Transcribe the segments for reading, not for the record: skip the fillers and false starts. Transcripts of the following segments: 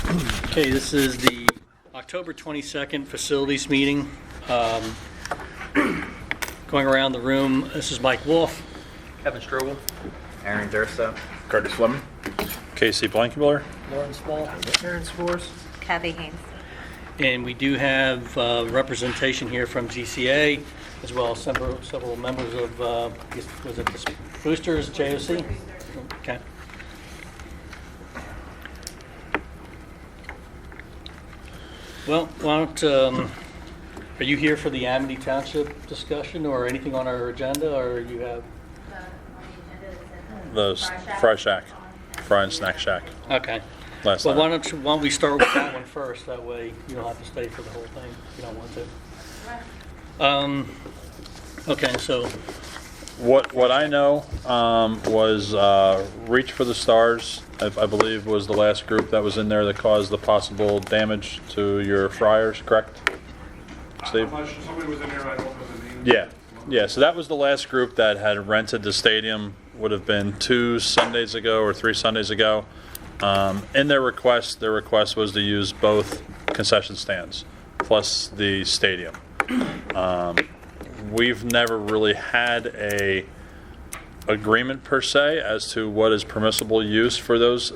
Okay, this is the October 22nd facilities meeting. Going around the room, this is Mike Wolf. Kevin Strobel. Aaron Durso. Curtis Fleming. Casey Blankmuller. Lauren Small. Aaron Spores. Kathy Haynes. And we do have representation here from GCA, as well as several members of, I guess, was it the Boosters, JOC? Okay. Well, why don't, are you here for the Amity Township discussion or anything on our agenda, or you have? The Fry Shack. Fry and Snack Shack. Okay. Last Well, night. why don't we start with that one first? That way you don't have to stay for the whole thing if you don't want to. Okay, so, What I know was Reach for the Stars, I believe, was the last group that was in there that caused the possible damage to your fryers, correct? Steve? I'm not sure, somebody was in there, I don't know the name. Yeah, so that was the last group that had rented the stadium, would have been 2 Sundays ago or 3 Sundays ago. In their request was to use both concession stands, plus the stadium. We've never really had a agreement per se as to what is permissible use for those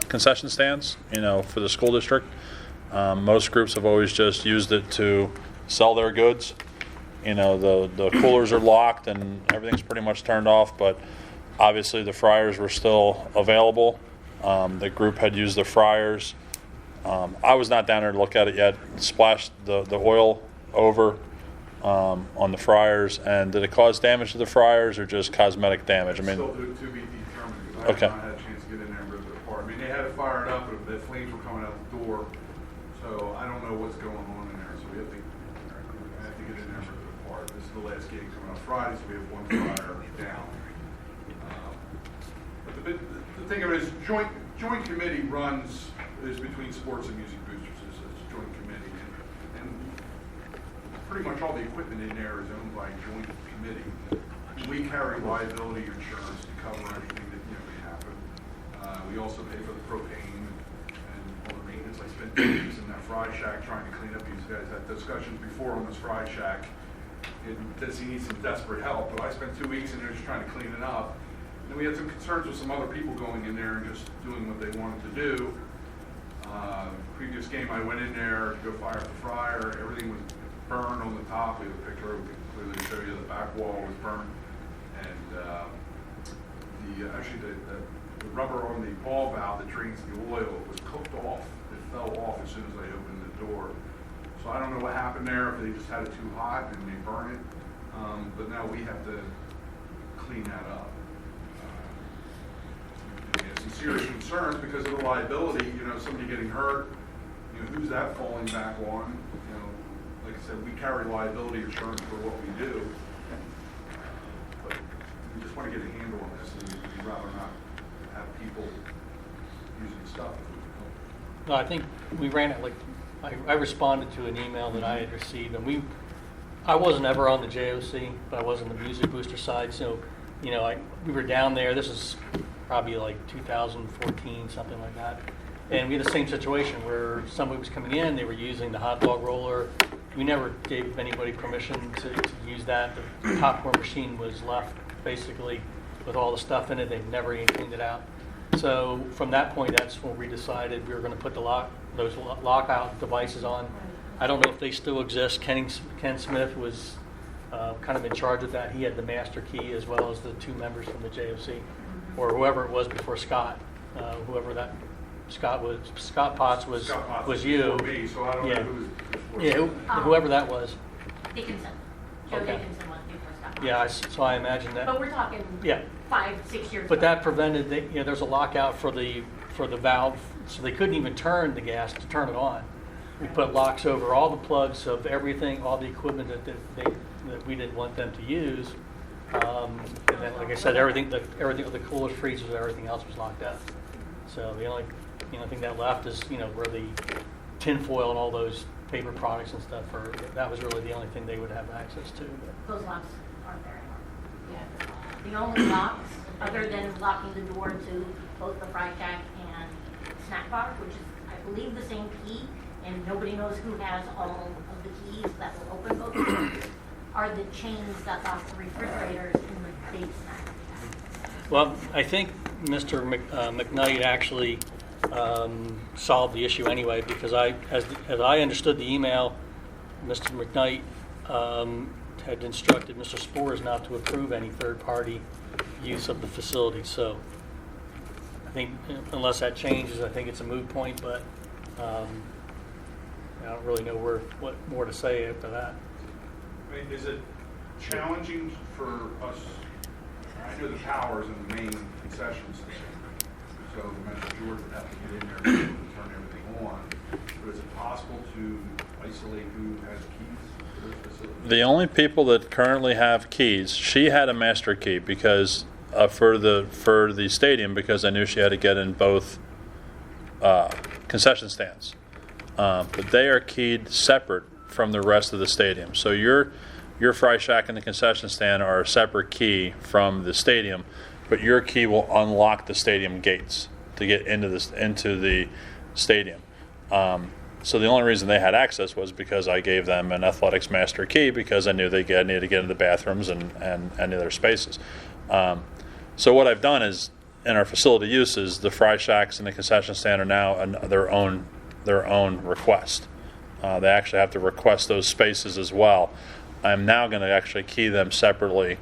concession stands, for the school district. Most groups have always just used it to sell their goods. The coolers are locked and everything's pretty much turned off, but obviously the fryers were still available. The group had used the fryers. I was not down there to look at it yet. Splashed the oil over on the fryers, and did it cause damage to the fryers or just cosmetic damage? I mean, Still to be determined, because I Okay. have not had a chance to get in there and rip it apart. I mean, they had it fired up, but the flames were coming out the door, so I don't know what's going on in there, so I have to get in there and rip it apart. This is the last game coming up Friday, so we have one fryer down. But the thing of it is, joint committee is between sports and music boosters, it's a joint committee, and pretty much all the equipment in there is owned by a joint committee. We carry liability insurance to cover anything that may happen. We also pay for the propane and all the maintenance. I spent 2 weeks in that Fry Shack trying to clean up. These guys had discussions before on this Fry Shack. Does he need some desperate help? But I spent 2 weeks in there just trying to clean it up. And we had some concerns with some other people going in there and just doing what they wanted to do. Previous game, I went in there to go fire up the fryer. Everything was burned on the top. We have a picture. We can clearly show you the back wall was burned. And the rubber on the ball valve that drains the oil was cooked off. It fell off as soon as I opened the door. So I don't know what happened there, if they just had it too hot and they burn it. But now we have to clean that up. We have some serious concerns because of the liability, somebody getting hurt, who's that falling back on? Like I said, we carry liability insurance for what we do. But we just want to get a handle on this, and we'd rather not have people using stuff if we can help. no, I think we ran it I responded to an email that I had received, and I wasn't ever on the JOC, but I was on the music booster side, so, we were down there, this is probably like 2014, something like that. And we had the same situation where somebody was coming in, they were using the hot dog roller. We never gave anybody permission to use that. The popcorn machine was left basically with all the stuff in it. They never even cleaned it out. So from that point, that's when we decided we were going to put those lockout devices on. I don't know if they still exist. Ken Smith was kind of in charge of that. He had the master key as well as the 2 members from the JOC, or whoever it was before Scott, whoever that Scott Potts was you. before me, so I don't know who was before. Yeah, whoever that was. Dickinson. Joe Okay. Dickinson was before Scott. Yeah, so I imagine that. But we're talking Yeah. 5-6 years But ago. that prevented, there's a lockout for the valve, so they couldn't even turn the gas to turn it on. We put locks over all the plugs of everything, all the equipment that we didn't want them to use. And then, like I said, everything with the coolers, freezers, everything else was locked up. So the only thing that left is, where the tin foil and all those paper products and stuff that was really the only thing they would have access to. Those locks aren't very hard. Yeah. The only locks, other than locking the door to both the Fry Shack and snack bar, which is, I believe, the same key, and nobody knows who has all of the keys that will open both of them, are the chains that lock the refrigerators in the big snack shack. Well, I think Mr. McKnight actually solved the issue anyway, because as I understood the email, Mr. McKnight had instructed Mr. Spores not to approve any third-party use of the facility. So I think unless that changes, I think it's a moot point, but I don't really know what more to say after that. I mean, is it challenging for us? I know the power's in the main concession stand, so the Metro George would have to get in there to turn everything on. But is it possible to isolate who has keys to those facilities? The only people that currently have keys, she had a master key because for the stadium, because I knew she had to get in both concession stands. But they are keyed separate from the rest of the stadium. So your Fry Shack and the concession stand are a separate key from the stadium, but your key will unlock the stadium gates to get into the stadium. So the only reason they had access was because I gave them an athletics master key, because I knew they needed to get into the bathrooms and any other spaces. So what I've done is, in our facility uses, the Fry Shacks and the concession stand are now their own request. They actually have to request those spaces as well. I'm now going to actually key them separately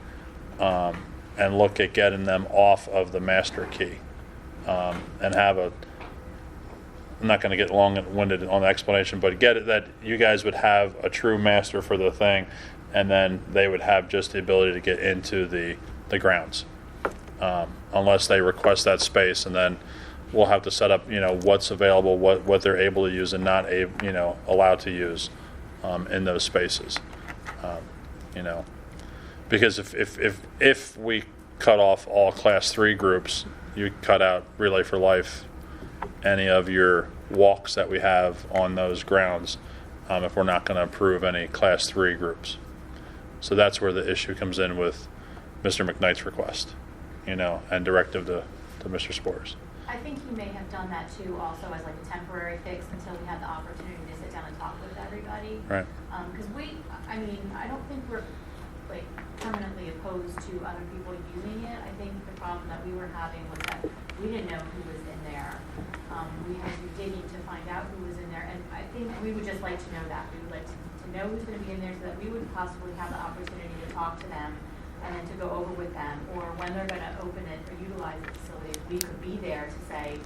and look at getting them off of the master key and have a. I'm not going to get long-winded on the explanation, but get it that you guys would have a true master for the thing, and then they would have just the ability to get into the grounds, unless they request that space, and then we'll have to set up, what's available, what they're able to use and not allowed to use in those spaces, because if we cut off all Class 3 groups, you cut out Relay for Life, any of your walks that we have on those grounds, if we're not going to approve any Class 3 groups. So that's where the issue comes in with Mr. McKnight's request, and directive to Mr. Spores. I think he may have done that too, also as like a temporary fix until we had the opportunity to sit down and talk with everybody. Right. Because I don't think we're like permanently opposed to other people using it. I think the problem that we were having was that we didn't know who was in there. We had to dig in to find out who was in there, and I think we would just like to know that. We would like to know who's going to be in there so that we would possibly have the opportunity to talk to them and then to go over with them, or when they're going to open it or utilize the facility, we could be there to say,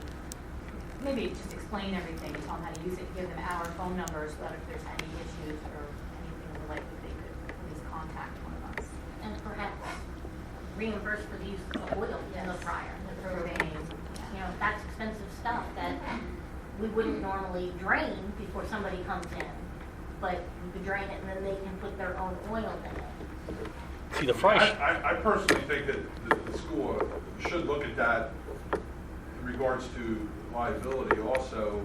maybe just explain everything, tell them how to use it, give them our phone numbers so that if there's any issues or anything of the like, that they could at least contact one of us. And perhaps reimburse for the use of the oil in the fryer, the propane. That's expensive stuff that we wouldn't normally drain before somebody comes in, but you could drain it and then they can put their own oil in it. See, the Fry. I personally think that the school should look at that in regards to liability. Also,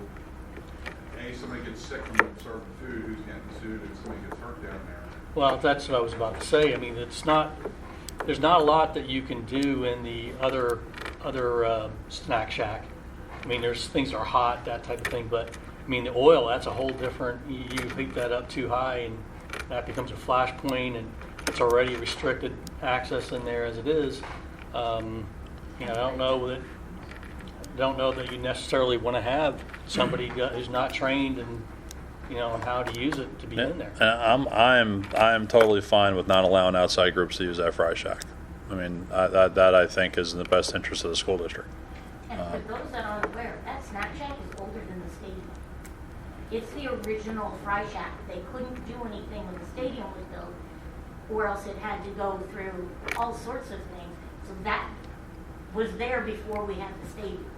somebody gets sick from serving food, who's getting sued, and somebody gets hurt down there. Well, that's what I was about to say. I mean, there's not a lot that you can do in the other snack shack. I mean, there's things that are hot, that type of thing, but I mean, the oil, that's a whole different, you heat that up too high and that becomes a flash point, and it's already restricted access in there as it is. I don't know that you necessarily want to have somebody who's not trained and on how to use it to be in there. And I am totally fine with not allowing outside groups to use that Fry Shack. I mean, that I think is in the best interest of the school district. And for those that aren't aware, that snack shack is older than the stadium. It's the original Fry Shack. They couldn't do anything when the stadium was built, or else it had to go through all sorts of things. So that was there before we had the stadium.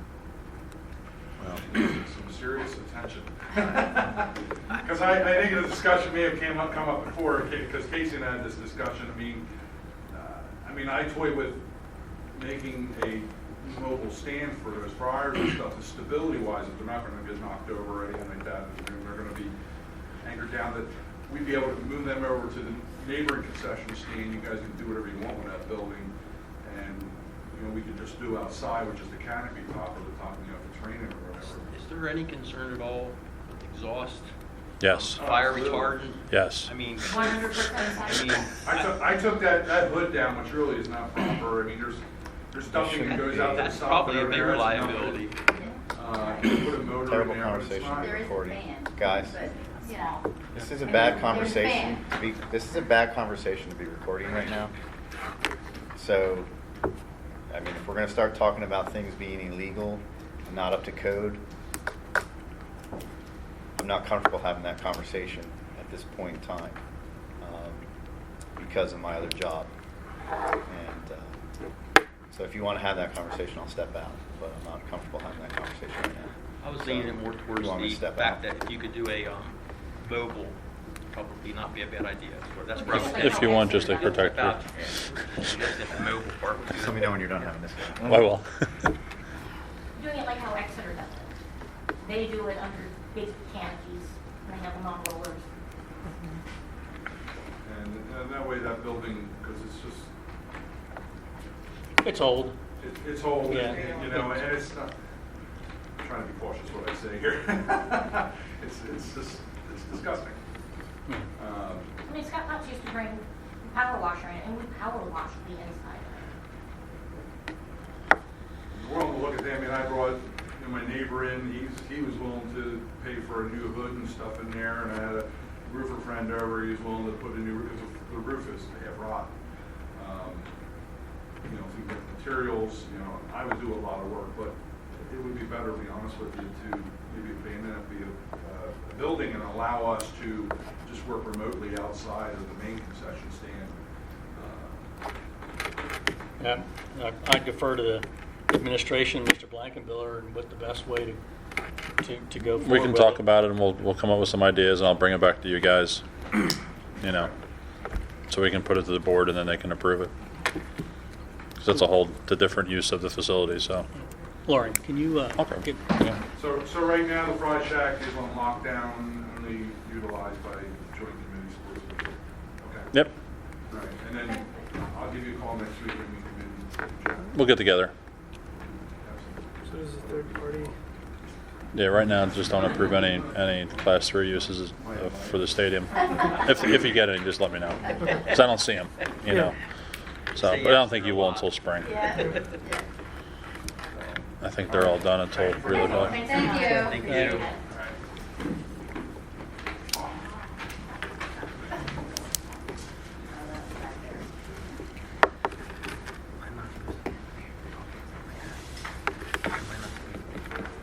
Well, some serious attention. Because I think the discussion may have come up before, because Casey and I had this discussion. I mean, I toy with making a mobile stand for those fryers and stuff, and stability-wise, if they're not going to get knocked over or anything like that, they're going to be anchored down, that we'd be able to move them over to the neighboring concession stand. You guys can do whatever you want with that building, and we could just do outside, which is the canopy top or the top, if it's raining or whatever. Is there any concern at all with exhaust? Yes, Fire retardant? yes. I mean, 100% I mean, I took that hood down, which really is not proper. I mean, there's ducting that goes out to the that's top. probably a over big there. It's liability. You put a motor Terrible in there, but it's conversation. not- There is a Recording. fan. Guys. But, you know. This is a I mean, bad there's a conversation. fan. This is a bad conversation to be recording right now. So, I mean, if we're going to start talking about things being illegal and not up to code, I'm not comfortable having that conversation at this point in time because of my other job. And so if you want to have that conversation, I'll step out. But I'm not comfortable having that conversation right now. I was So, leaning it more you towards want me to the step fact out? that if you could do a mobile, probably not be a bad idea. That's where I was If you want just a thinking. protector. About- I guess if the mobile part would do Just that. let me know when you're done having this. I will. Doing it like how Exeter does it. They do it under big canopies, and they have them on rollers. And that way that building, because it's just, It's old. it's old, Yeah. and it's not, I'm trying to be cautious what I say here. It's just, it's disgusting. Hmm. I mean, Scott Potts used to bring a power washer in, and we power washed the inside of it. We're willing to look at them, and I brought my neighbor in, he was willing to pay for a new hood and stuff in there, and I had a roofer friend over, he was willing to put a new, because the roof is half rotten. If we get materials, I would do a lot of work, but it would be better, to be honest with you, to maybe abandon it, be a building and allow us to just work remotely outside of the main concession stand. Yeah, I defer to the administration, Mr. Blankenbiller, and what the best way to go forward We can with talk it. about it, and we'll come up with some ideas, and I'll bring it back to you guys, so we can put it to the board, and then they can approve it. Because that's the different use of the facility, so. Lauren, can you Okay. get, Yeah. So right now, the Fry Shack is on lockdown, only utilized by joint committee sports. Okay. Yep, All right, and then I'll give you a call next week when we come in. we'll get together. So this is a third party. Yeah, right now, just don't approve any Class 3 uses for the stadium. If you get any, just let me know, because I don't see them, So, but I don't think you will until spring. I think they're all done until really hot. Thank you. Thank you.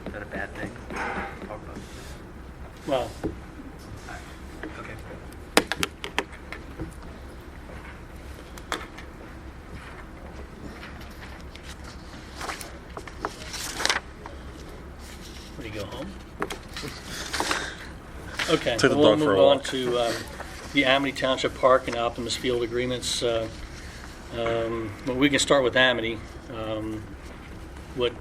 Is that a bad thing? Talk about this. well, Okay. where do you go home? Okay, Took the we'll dog for a move on walk. to the Amity Township Park and Optimus Field agreements. Well, we can start with Amity. What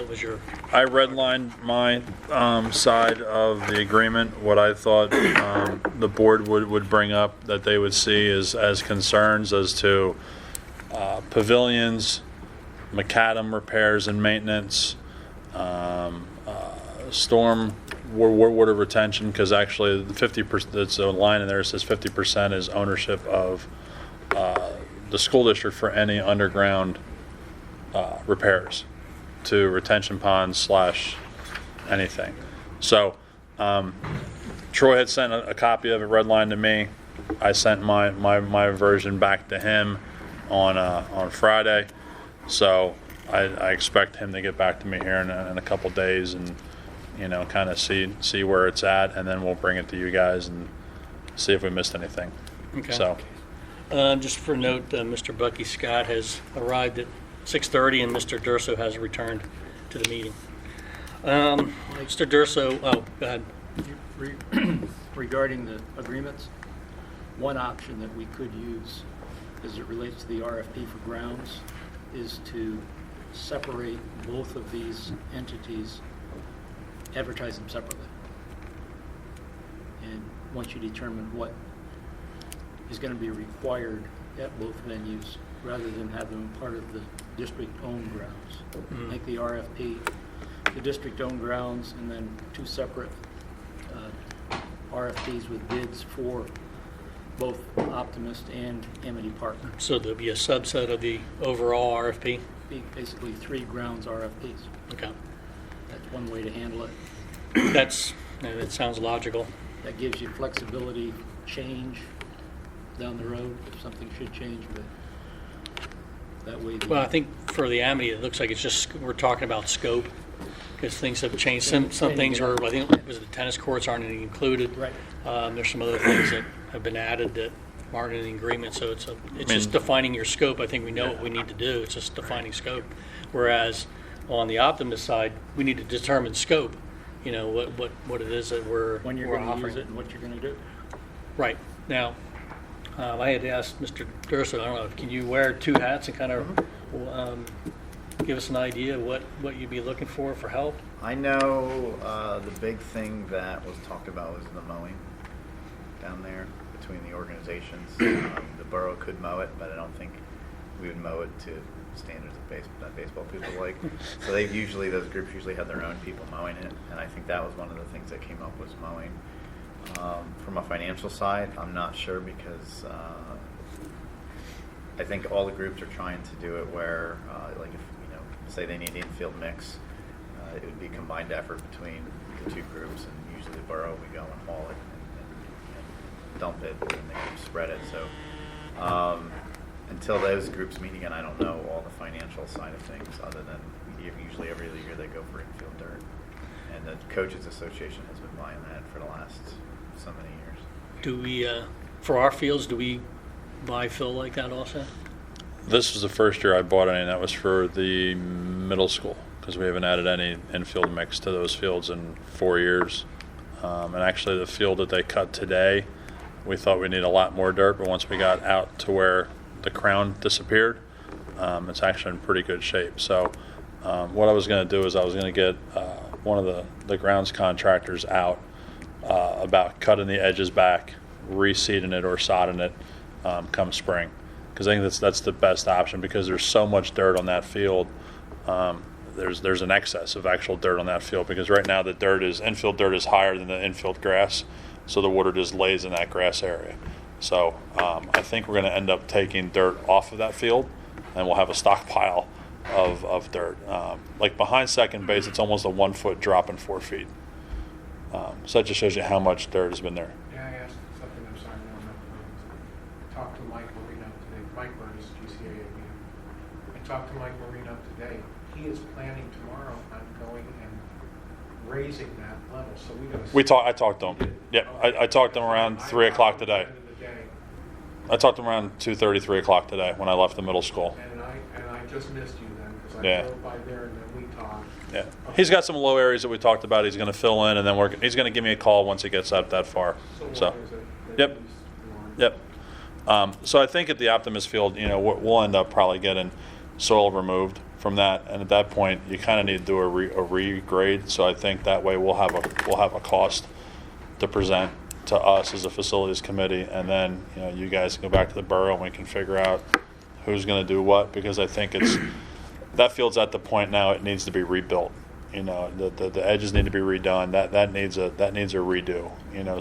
was your? I redlined my side of the agreement, what I thought the board would bring up that they would see as concerns as to pavilions, macadam repairs and maintenance, storm water retention, because actually the 50%, there's a line in there that says 50% is ownership of the school district for any underground repairs to retention ponds / anything. So Troy had sent a copy of it redlined to me. I sent my version back to him on Friday. So I expect him to get back to me here in a couple days and kind of see where it's at, and then we'll bring it to you guys and see if we missed anything. Okay. So Just for note, Mr. Bucky Scott has arrived at 6:30, and Mr. Durso has returned to the meeting. Mr. Durso, oh, go ahead. Regarding the agreements, one option that we could use as it relates to the RFP for grounds is to separate both of these entities, advertise them separately. And once you determine what is going to be required at both venues, rather than have them part of the district-owned grounds. Mhm. Make the RFP the district-owned grounds, and then 2 separate RFPs with bids for both Optimist and Amity Park. So there'll be a subset of the overall RFP? Be basically 3 grounds RFPs. Okay. That's one way to handle it. That sounds logical. That gives you flexibility, change down the road if something should change, but that way. Well, I think for the Amity, it looks like it's just, we're talking about scope, because things have changed. Some things are, I think, was the tennis courts aren't included. Right. There's some other things that have been added that aren't in the agreement, so it's just defining your scope. I think we know what we need to do, it's just defining scope. Whereas on the Optimist side, we need to determine scope, what it is that we're When you're we're going to use offering. it and what you're going to do. Right. Now, I had asked Mr. Durso, I don't know, can you wear 2 hats and kind of give us an idea of what you'd be looking for help? I know the big thing that was talked about was the mowing down there between the organizations. The borough could mow it, but I don't think we would mow it to standards that baseball people like. So those groups usually have their own people mowing it, and I think that was one of the things that came up was mowing. From a financial side, I'm not sure because I think all the groups are trying to do it where, like if say they need infield mix, it would be combined effort between the 2 groups, and usually the borough would go and haul it and dump it, and they can spread it. So until those groups meet again, I don't know all the financial side of things, other than usually every year they go for infield dirt. And the Coaches Association has been buying that for the last so many years. Do we, for our fields, do we buy fill like that also? This was the first year I bought any, and that was for the middle school, because we haven't added any infield mix to those fields in 4 years. And actually the field that they cut today, we thought we need a lot more dirt, but once we got out to where the crown disappeared, it's actually in pretty good shape. So what I was going to do is I was going to get one of the grounds contractors out about cutting the edges back, reseeding it or sodding it come spring. Because I think that's the best option, because there's so much dirt on that field. There's an excess of actual dirt on that field, because right now the infield dirt is higher than the infield grass, so the water just lays in that grass area. So I think we're going to end up taking dirt off of that field, and we'll have a stockpile of dirt. Like behind second base, it's almost a 1 foot drop in 4 feet. So that just shows you how much dirt has been there. Yeah, I asked something, I'm sorry, I talked to Mike Marino today. Mike Burns, GCAA again. I talked to Mike Marino today. He is planning tomorrow on going and raising that level, so we gotta. I talked to him. Yep, I talked to him around 3 o'clock today. I talked to him around 2:30, 3 o'clock today when I left the middle school. And I just missed you then, because I Yeah. drove by there and then we talked. Yeah, he's got some low areas that we talked about. He's going to fill in, and then he's going to give me a call once he gets up that far. So, what is it that yep, he's doing? yep. So I think at the Optimist field, we'll end up probably getting soil removed from that, and at that point, you kind of need to do a regrade. So I think that way we'll have a cost to present to us as a facilities committee, and then you guys can go back to the borough and we can figure out who's going to do what, because I think that field's at the point now it needs to be rebuilt. The edges need to be redone. That needs a redo.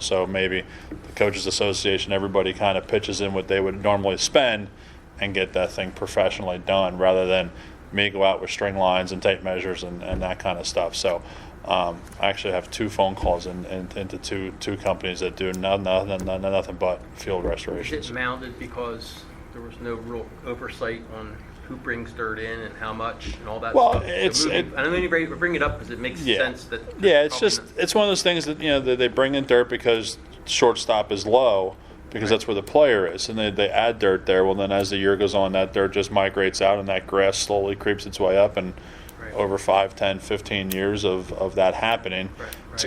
So maybe the Coaches Association, everybody kind of pitches in what they would normally spend and get that thing professionally done, rather than me go out with string lines and tape measures and that kind of stuff. So I actually have 2 phone calls into two companies that do nothing but field Is restorations. it mounted because there was no real oversight on who brings dirt in and how much and all that Well, stuff? I don't mean to bring it up because it makes sense that. Yeah, it's one of those things that that they bring in dirt because shortstop is low, because that's where the player is, and they add dirt there. Well, then as the year goes on, that dirt just migrates out, and that grass slowly creeps its way up, and over 5, 10, 15 years of that happening,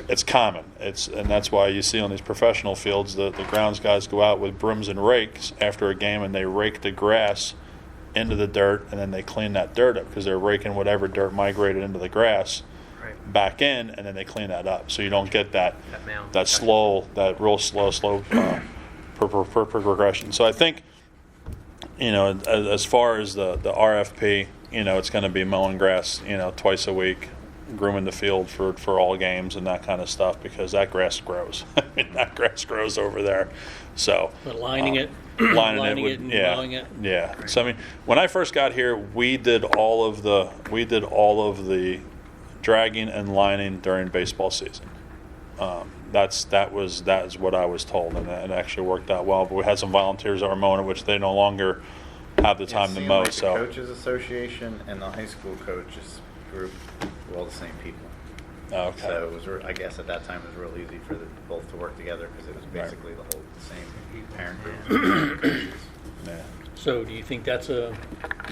it's common. And that's why you see on these professional fields the grounds guys go out with brooms and rakes after a game, and they rake the grass into the dirt, and then they clean that dirt up, because they're raking whatever dirt migrated into the grass back in, and then they clean that up, so you don't get that real slow progression. So I think as far as the RFP, it's going to be mowing grass, twice a week, grooming the field for all games and that kind of stuff, because that grass grows. I mean, that grass grows over there. So But lining it, lining it and yeah, mowing it. yeah. So I mean, when I first got here, we did all of the dragging and lining during baseball season. That is what I was told, and it actually worked out well. But we had some volunteers that were mowing it, which they no longer have the time to seemed mow. like So the coaches association and the high school coaches group were all the same people. okay. So it was, I guess at that time it was real easy for the both to work together because it was Right. basically the same parent group. Coaches. Yeah. So do you think that's a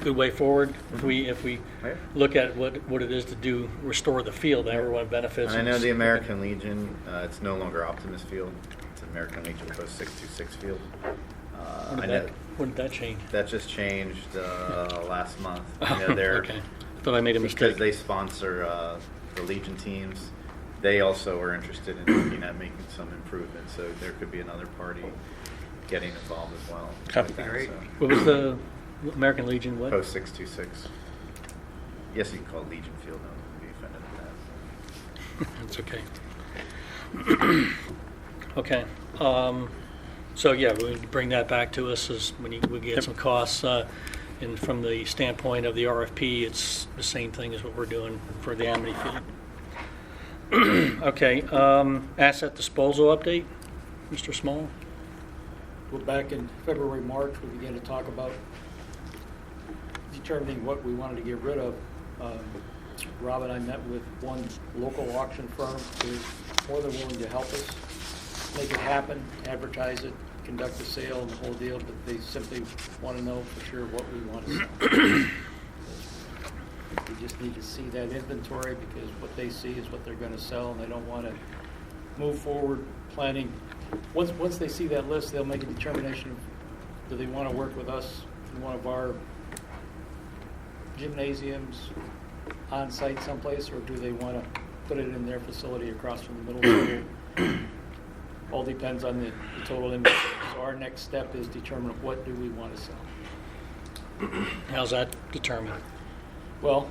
good way forward? If we Yeah. look at what it is to do, restore the field, and everyone benefits. And I know the American Legion, it's no longer Optimus Field. It's American Legion Post 626 Field. When did that change? That just changed last month. They're, Okay. I thought I made a because mistake. they sponsor the Legion teams. They also are interested in looking at making some improvements. So there could be another party getting involved as well. Okay. with that, Great. so. What was the American Legion? What? Post 626. Yes, you can call it Legion Field. No one would be offended with that. It's okay. Okay. So yeah, we bring that back to us as when we get some costs. And from the standpoint of the RFP, it's the same thing as what we're doing for the Amity Field. Okay. Asset disposal update, Mr. Small. We're back in February, March, we began to talk about determining what we wanted to get rid of. Rob and I met with one local auction firm who's more than willing to help us make it happen, advertise it, conduct the sale and the whole deal, but they simply want to know for sure what we want to sell. We just need to see that inventory because what they see is what they're going to sell, and they don't want to move forward planning. Once they see that list, they'll make a determination of do they want to work with us in one of our gymnasiums on site someplace, or do they want to put it in their facility across from the middle school? All depends on the total inventory. So our next step is determine what do we want to sell. How's that determined? Well,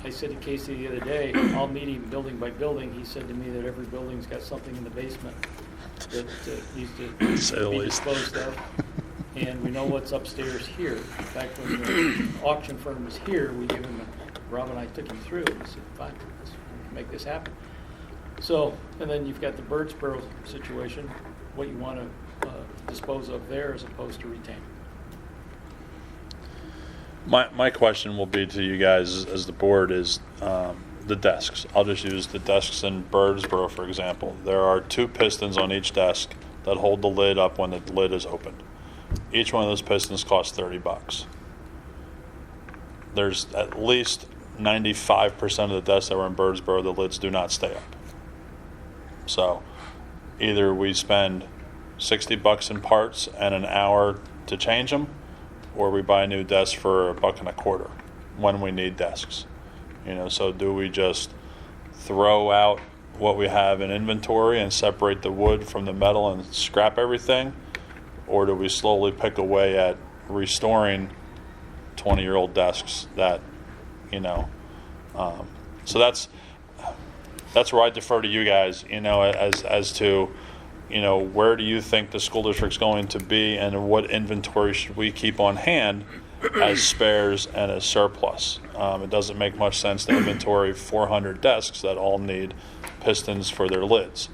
I said to Casey the other day, I'll meet him building by building. He said to me that every building's got something in the basement that needs to Say the be least. disposed of. And we know what's upstairs here. In fact, when the auction firm was here, we gave him, Rob and I took him through, and he said, fine, let's make this happen. So, and then you've got the Birdsboro situation, what you want to dispose of there as opposed to retain. My question will be to you guys as the board is the desks. I'll just use the desks in Birdsboro, for example. There are 2 pistons on each desk that hold the lid up when the lid is opened. Each one of those pistons costs $30. There's at least 95% of the desks that were in Birdsboro, the lids do not stay up. So either we spend $60 in parts and an hour to change them, or we buy a new desk for $1.25 when we need desks. So do we just throw out what we have in inventory and separate the wood from the metal and scrap everything? Or do we slowly pick away at restoring 20-year-old desks that, so that's where I defer to you guys, as to, where do you think the school district's going to be and what inventory should we keep on hand as spares and as surplus? It doesn't make much sense to inventory 400 desks that all need pistons for their lids.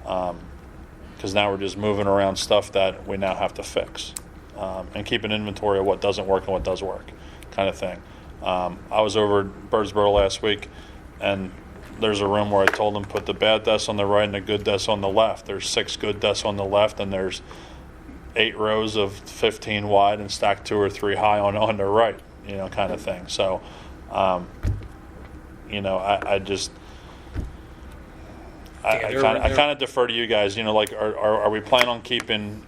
Because now we're just moving around stuff that we now have to fix. And keep an inventory of what doesn't work and what does work, kind of thing. I was over at Birdsboro last week, and there's a room where I told them put the bad desk on the right and the good desk on the left. There's 6 good desks on the left, and there's 8 rows of 15 wide and stacked 2 or 3 high on the right, kind of thing. So, I just... I kind of defer to you guys. Are we planning on keeping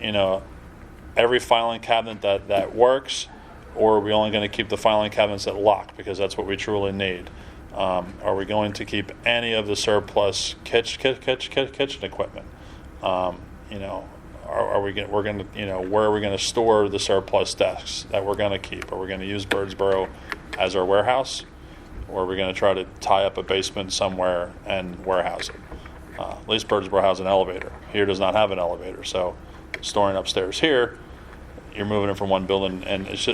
every filing cabinet that works, or are we only going to keep the filing cabinets that lock because that's what we truly need? Are we going to keep any of the surplus kitchen equipment? are we going? We're going to, where are we going to store the surplus desks that we're going to keep? Are we going to use Birdsboro as our warehouse, or are we going to try to tie up a basement somewhere and warehouse it? At least Birdsboro has an elevator. Here does not have an elevator, so storing upstairs here, you're moving it from one building, and it's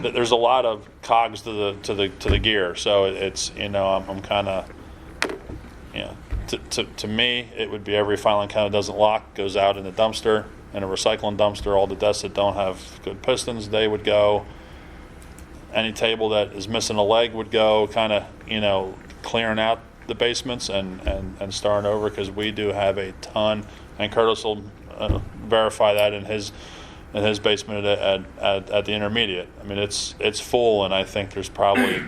there's a lot of cogs to the gear. So it's I'm kind of to me it would be every filing cabinet doesn't lock goes out in the dumpster, in a recycling dumpster. All the desks that don't have good pistons, they would go. Any table that is missing a leg would go, kind of clearing out the basements and starting over, because we do have a ton, and Curtis will verify that in his basement at the intermediate. I mean, it's full, and I think there's probably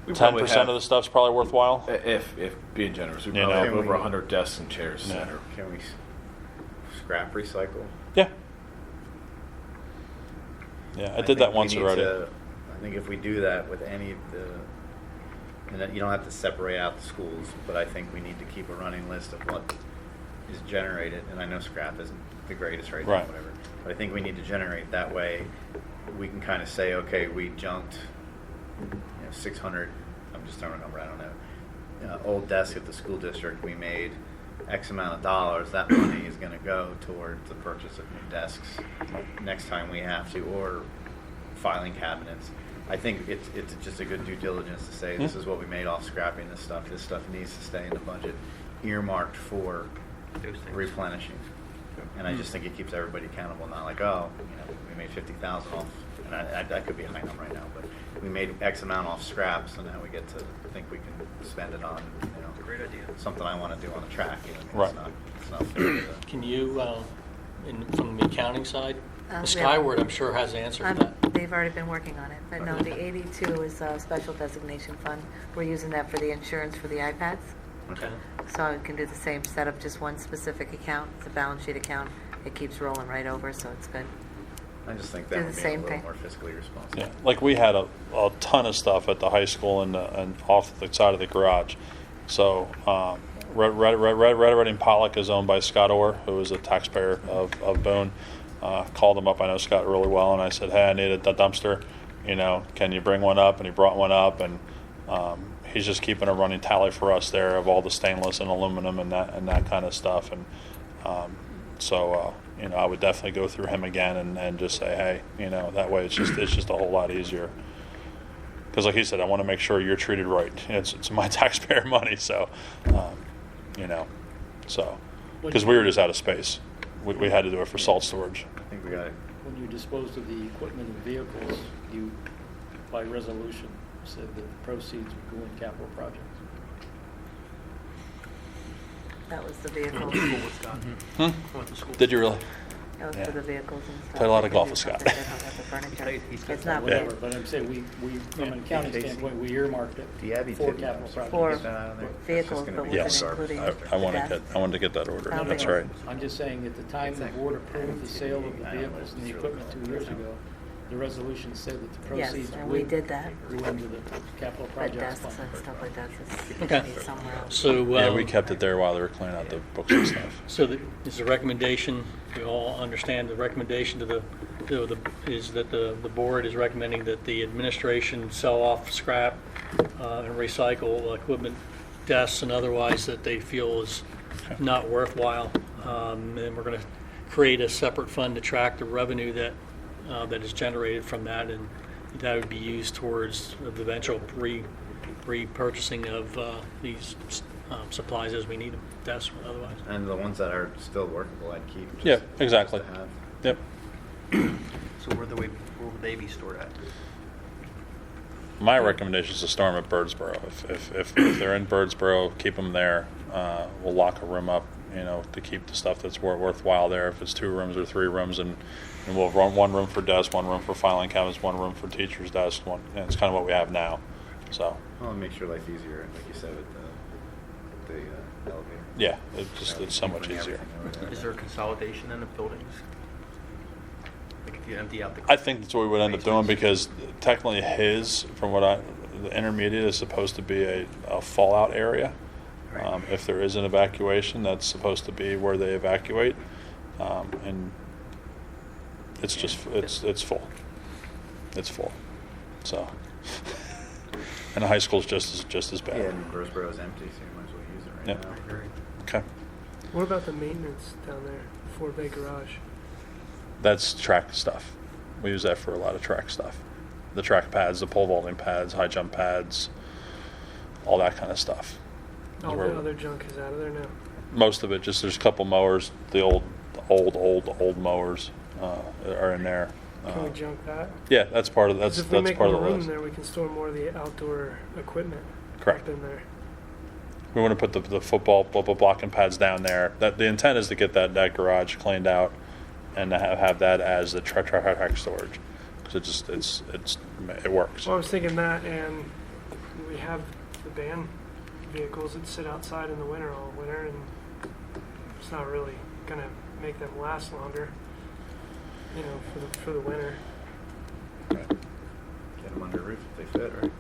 10% of the stuff's probably worthwhile. If being generous, we You probably know. have over 100 desks and chairs. Yeah. Center. Can we scrap recycle? Yeah. Yeah, I did that once already. I think if we do that with any of the, and that you don't have to separate out the schools, but I think we need to keep a running list of what is generated. And I know scrap isn't the greatest right now, Right. whatever, but I think we need to generate that way. We can kind of say, okay, we junked 600. I'm just throwing a number. I don't know. Old desk at the school district. We made X amount of dollars. That money is going to go towards the purchase of new desks next time we have to, or filing cabinets. I think it's just a good due diligence to say this is what we made off scrapping this stuff. This stuff needs to stay in the budget, earmarked for Those things. replenishing. And I just think it keeps everybody accountable. Not like, we made 50,000 off, and that could be a high number right now, but we made X amount off scrap, so now we get to think we can spend it on It's a great idea. something I want to do on the track. Right. It's not fair to Can you, from the accounting side, Yeah. Skyward, I'm sure, has the answer to that. They've already been working on it, but no, the 82 is a special designation fund. We're using that for the insurance for the iPads. Okay. So it can do the same, set up just one specific account. It's a balance sheet account. It keeps rolling right over, so it's good. I just think Do that the would be a same little thing. more fiscally responsible. Yeah, like we had a ton of stuff at the high school and off the side of the garage. So Red Redding Pollock is owned by Scott Orr, who is a taxpayer of Boone. Called him up. I know Scott really well, and I said, "Hey, I need a dumpster. Can you bring one up?" And he brought one up, and he's just keeping a running tally for us there of all the stainless and aluminum and that kind of stuff. And so I would definitely go through him again and just say, "Hey, that way it's just a whole lot easier." Because, like he said, I want to make sure you're treated right. It's my taxpayer money, so because we were just out of space. We had to do it for salt storage. I think we got it. When you disposed of the equipment and vehicles, you, by resolution, said that the proceeds would go in capital projects. That was the vehicles. Did you really? That was Yeah. for the vehicles and stuff. Played a lot of We golf can with do Scott. something different with the furniture. He's got It's not Yeah. Whatever, but I'm saying we from an accounting Casey. standpoint, we earmarked it Diaby for did capital that. projects. For Get that out of there. That's just vehicles, gonna but be wasn't Yes, including I wanted to get that ordered. Okay. That's right. I'm just saying, at the time the board approved the sale of the vehicles and the equipment 2 years ago, the resolution said that the Yes, proceeds and we would did that. go into the capital But projects desks fund. and stuff like that, so Okay. it's need somewhere else. So, Yeah, we kept it there while they were cleaning out the books and stuff. So is the recommendation, we all understand the recommendation is that the board is recommending that the administration sell off scrap and recycle equipment, desks and otherwise that they feel is not worthwhile. And we're going to create a separate fund to track the revenue that is generated from that, and that would be used towards the eventual repurchasing of these supplies as we need them, desks or otherwise. And the ones that are still workable, I'd keep. Yeah, exactly. Just to have. Yep. So where would they be stored at? My recommendation is to store them at Birdsboro. If they're in Birdsboro, keep them there. We'll lock a room up, to keep the stuff that's worthwhile there. If it's 2 rooms or 3 rooms, and we'll run 1 room for desks, 1 room for filing cabinets, 1 room for teachers' desks. And it's kind of what we have now. So Well, it makes your life easier, like you said, with the elevator. yeah, it's so much Bring easier. everything over there. Is there a consolidation in the buildings? Like if you empty out the. I think that's what we would end up doing, because technically the intermediate is supposed to be a fallout area. Right. If there is an evacuation, that's supposed to be where they evacuate. And it's just, it's full. It's full. So, and the high school's just as Yeah, bad. and Roseboro's empty, so you might as well use it right Yep. now. Okay. What about the maintenance down there, Fort Bay Garage? That's track stuff. We use that for a lot of track stuff. The track pads, the pole vaulting pads, high jump pads, all that kind of stuff. All Where- the other junk is out of there now. Most of it, just there's a couple mowers, the old mowers are in there. Can we junk that? Yeah, that's part of 'Cause that's if we that's make part more of the room list. there, we can store more of the outdoor equipment. Correct. Up in there. We want to put the football blocking pads down there. That the intent is to get that garage cleaned out and to have that as the track storage, because it works. Well, I was thinking that, and we have the band vehicles that sit outside in the winter all winter, and it's not really gonna make them last longer, you know, for the winter. Get them under roof if they fit, right?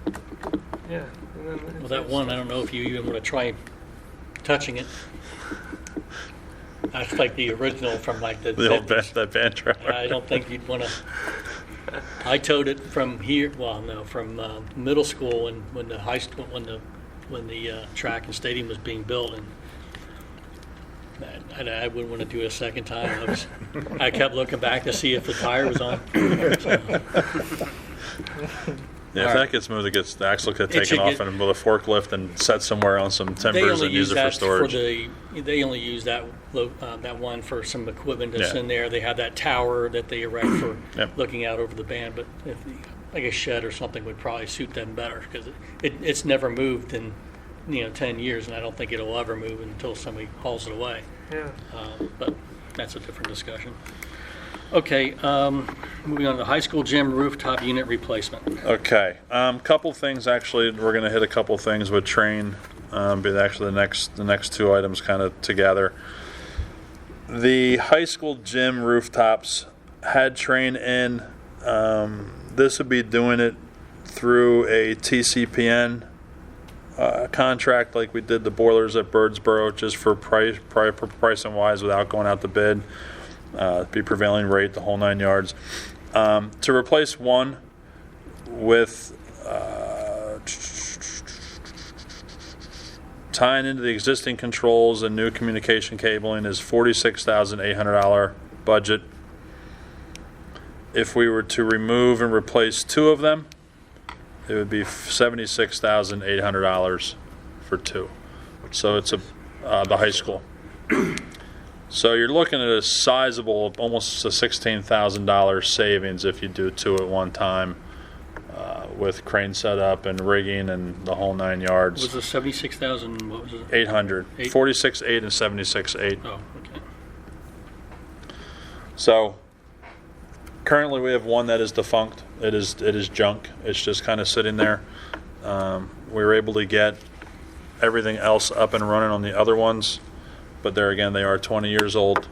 Yeah. And then Well, that one, I don't know if you even want to try touching it. That's like the original from like the The old 50s. that van trailer. I don't think you'd want to. I towed it from here. Well, no, from middle school when the high school when the track and stadium was being built, and I wouldn't want to do it a second time. I kept looking back to see if the tire was on. Yeah, if All right. that gets moved, the axle gets It taken should off get- and with a forklift and set somewhere on some They timbers only and use use it for that storage. they only use that that one for some equipment that's Yeah. in there. They have that tower that they erect for Yep. looking out over the band, but like a shed or something would probably suit them better because it's never moved in 10 years, and I don't think it'll ever move until somebody hauls it away. Yeah. But that's a different discussion. Okay, moving on to high school gym rooftop unit replacement. Okay, couple things actually. We're going to hit a couple things with train. Be actually the next two items kind of together. The high school gym rooftops had train in. This would be doing it through a TCPN contract, like we did the boilers at Birdsboro, just for price and wise, without going out to bid. Be prevailing rate, the whole 9 yards. To replace one with tying into the existing controls and new communication cabling is $46,800 budget. If we were to remove and replace two of them, it would be $76,800 for two. So it's the high school. So you're looking at a sizable, almost a $16,000 savings if you do two at one time, with crane setup and rigging and the whole 9 yards. Was it 76,000? What was it? 800, Eight? 46.8 and 76.8. Oh, okay. So currently we have one that is defunct. It is junk. It's just kind of sitting there. We were able to get everything else up and running on the other ones, but there again, they are 20 years old.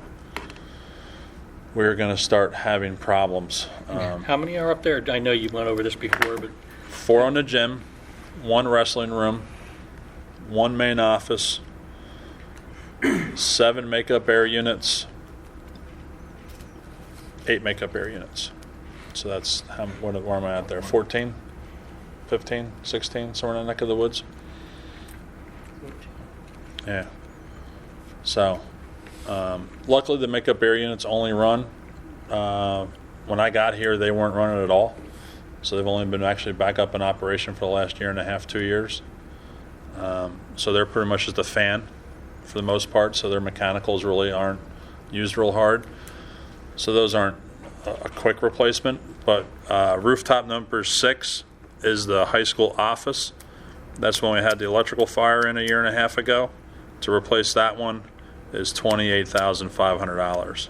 We're going to start having problems. How many are up there? I know you went over this before, but 4 on the gym, 1 wrestling room, 1 main office, 7 makeup air units, 8 makeup air units. So that's where am I at there? 14, 15, 16, somewhere in the neck of the woods. Yeah. So, luckily the makeup air units only run. When I got here, they weren't running at all. So they've only been actually back up in operation for the last year and a half, 2 years. So they're pretty much just a fan for the most part. So their mechanicals really aren't used real hard. So those aren't a quick replacement. But rooftop number 6 is the high school office. That's when we had the electrical fire in a year and a half ago. To replace that one is $28,500.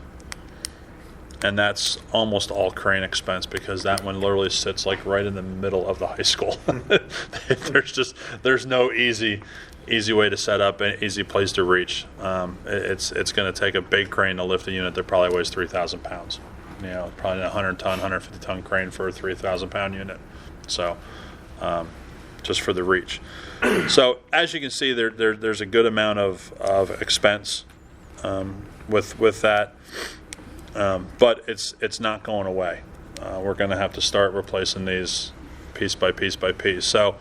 And that's almost all crane expense because that one literally sits like right in the middle of the high school. There's no easy way to set up, an easy place to reach. It's going to take a big crane to lift a unit that probably weighs 3,000 pounds. Probably a 100-ton, 150-ton crane for a 3,000-pound unit. So, just for the reach. So, as you can see, there's a good amount of expense with that. But it's not going away. We're going to have to start replacing these piece by piece by piece. So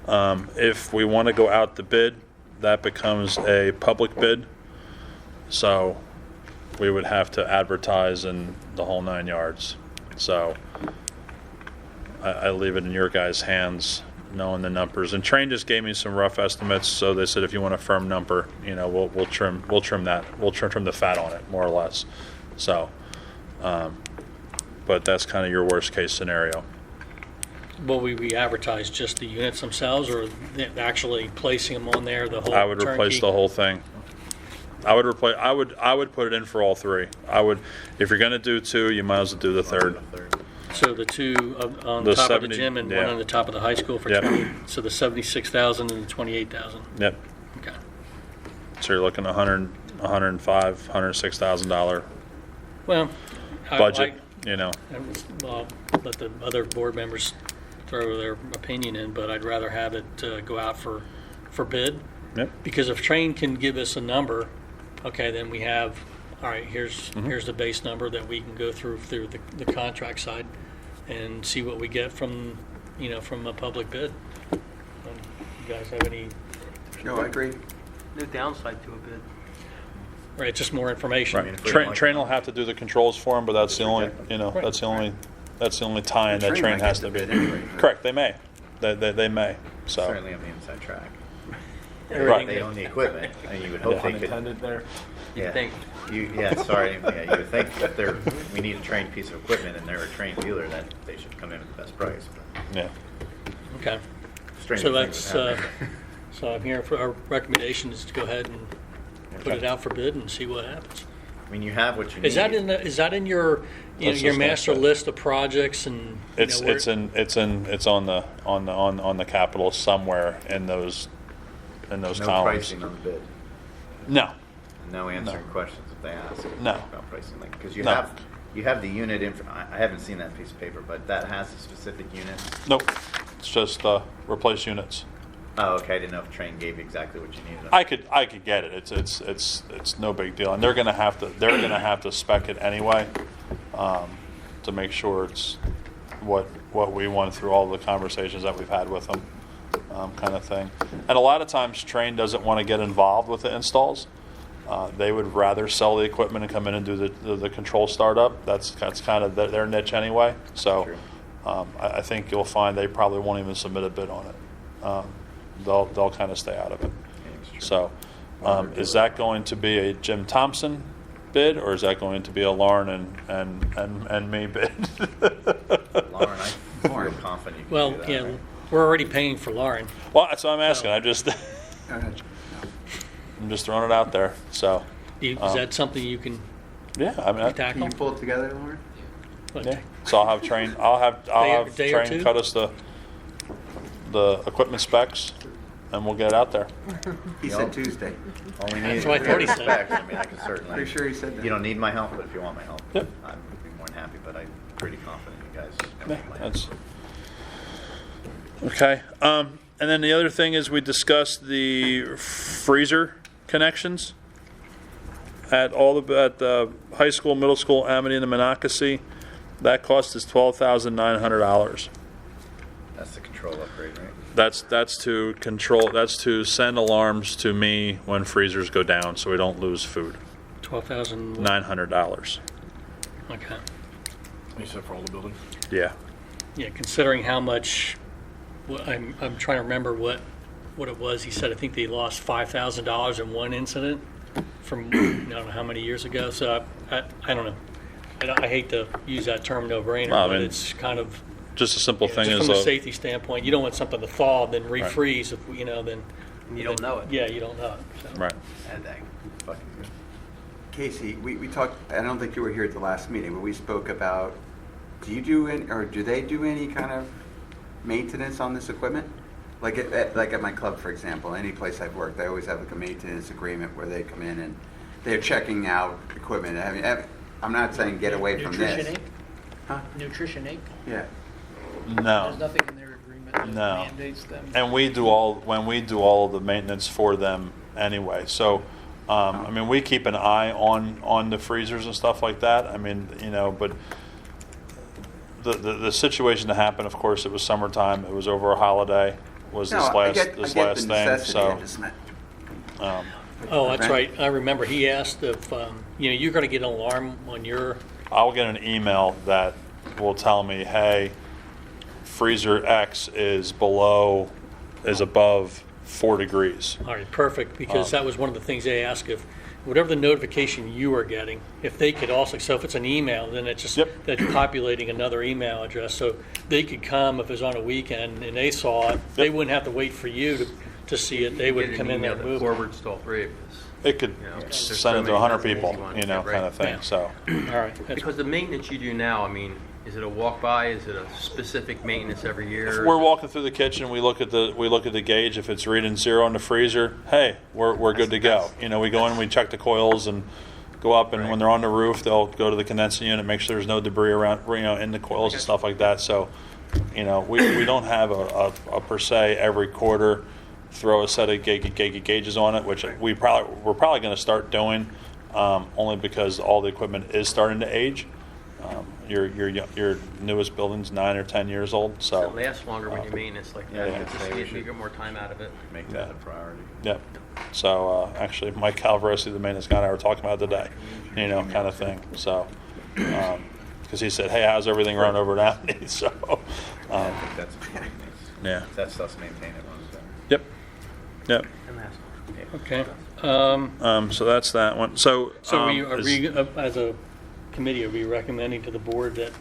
if we want to go out the bid, that becomes a public bid. So we would have to advertise in the whole 9 yards. So I leave it in your guys' hands, knowing the numbers. And Train just gave me some rough estimates. So they said if you want a firm number, we'll trim that. We'll trim the fat on it, more or less. So, but that's kind of your worst case scenario. Will we advertise just the units themselves, or actually placing them on there, the whole I would replace turnkey? the whole thing. I would put it in for all three. If you're going to do two, you might as well do the third. So the two on The top of 70 the gym and yeah. one on the top of the high school for Yep. 20, so the 76,000 and the 28,000. Yep. Okay. So you're looking at $105,000, $106,000 Well, budget. Well, let the other board members throw their opinion in, but I'd rather have it go out for bid. Yep. Because if Train can give us a number, okay, then we have, all right, here's the base number that we can go through the contract side and see what we get from a public bid. You guys have any, No, I agree. No downside to a bid. right, it's just more information. Right. If we don't like Train will that. have to do the controls for him, but that's the only, Right. that's the only tie-in that Train Train might has get to the be. bid anyway. Correct, they may. They may, so. Certainly on the inside track. Everything They that- own the equipment, and you would hope they could. Unintended there. Yeah. think. You would think if we need a trained piece of equipment and they're a trained dealer, that they should come in with the best price. But Yeah. Okay. stranger So things that's, would happen. so I'm here for, our recommendation is to go ahead and put it Okay. out for bid and see what happens. I mean, you have what you need. Is that in your, That's your just master that. list of projects and? It's on the capital somewhere in those no columns. pricing on the bid? No. No answering questions if they ask No. about pricing, because you No. have the unit. I haven't seen that piece of paper, but that has a specific unit. Nope. It's just replace units. Oh, okay. I didn't know if Train gave you exactly what you needed. I could get it. It's no big deal, and they're gonna have to spec it anyway to make sure it's what we went through all the conversations that we've had with them, kind of thing. And a lot of times, Train doesn't want to get involved with the installs. They would rather sell the equipment and come in and do the control startup. That's kind of their niche anyway. So True. I think you'll find they probably won't even submit a bid on it. They'll kind of stay out of it. it's true. So, is that going to be a Jim Thompson bid, or is that going to be a Lauren and me bid? Lauren, I feel confident you can Well, do that. yeah, right? we're already paying for Lauren. Well, that's what I'm asking. I'm just throwing it out there. So, Is that something you can yeah, I mean, tackle? pull it together, Lauren? But- yeah. So I'll have Train. I'll have Day or Train two? cut us the equipment specs, and we'll get it out there. He said Tuesday. All we need That's is what I thought he said. specs. I mean, I can certainly. Pretty sure he said that. You don't need my help, but if you want my help, Yep. I'd be more than happy. But I'm pretty confident you guys. Yeah, have my that's okay. And then the other thing is we discussed the freezer connections at the high school, middle school, Amity, and the Monocacy. That cost is $12,900. That's the control upgrade, right? That's to control. That's to send alarms to me when freezers go down, so we don't lose food. 12,000. $900. Okay. You said for all the buildings? Yeah. Yeah, considering how much, I'm trying to remember what it was. He said, I think they lost $5,000 in one incident from, I don't know how many years ago. So I don't know. I hate to use that term no-brainer, Well, I but mean, it's kind of, Just a simple thing just is from a safety standpoint, you don't want something to thaw, then Right. refreeze, then. You don't know it. Yeah, you don't know it. So. right. And dang, fucking good. Casey, we talked, I don't think you were here at the last meeting, but we spoke about, do you do any, or do they do any kind of maintenance on this equipment? Like at my club, for example, any place I've worked, they always have like a maintenance agreement where they come in and they're checking out equipment. I mean, I'm not saying get away from this. Nutrition Inc.? Huh? Nutrition Inc.? Yeah. No. There's nothing in their agreement that No. mandates them. And we do all of the maintenance for them anyway. So I mean, we keep an eye on the freezers and stuff like that. I mean, but the situation that happened, of course, it was summertime. It was over a holiday. Was this No, I last get this the last thing? necessity, I So. just meant- Oh, that's Right. right. I remember he asked if, you're going to get an alarm on your, I'll get an email that will tell me, hey, freezer X is above 4 degrees. all right, perfect, because Um, that was one of the things they asked, if whatever the notification you are getting, if they could also, so if it's an email, then it's just, Yep. they're populating another email address, so they could come if it's on a weekend and they saw it, they Yep. wouldn't have to wait for you to see it, they would Get an come in there email and that move it. forwards to all three of us. It could There's send so it to many 100 easy people, ones, kind of right. thing. Yeah. So. All right, that's, Because the maintenance you do now, I mean, is it a walk-by? Is it a specific maintenance every year? If we're walking through the kitchen, we look at the gauge. If it's reading 0 in the freezer, hey, we're good to go. We go in, we check the coils and go up, and when they're on the roof, they'll go to the condensing unit, make sure there's no debris around, in the coils and stuff like that. So, we don't have a per se every quarter throw a set of gauges on it, which we're probably going to start doing, only because all the equipment is starting to age. Your newest building's 9 or 10 years old, so. It lasts longer when you maintenance like Yeah, that. I You was just gonna say we you should- get more time out of it. Make that a priority. Yep. So actually, Mike Calvarosi, the maintenance guy, and I were talking about it today, kind of thing. So, because he said, "Hey, how's everything run over at Amity?" So, I think that's maintenance. yeah. That's us maintaining it once then. Yep. Yep. And last one. okay. So that's that one. So, So is- as a committee, are we recommending to the board that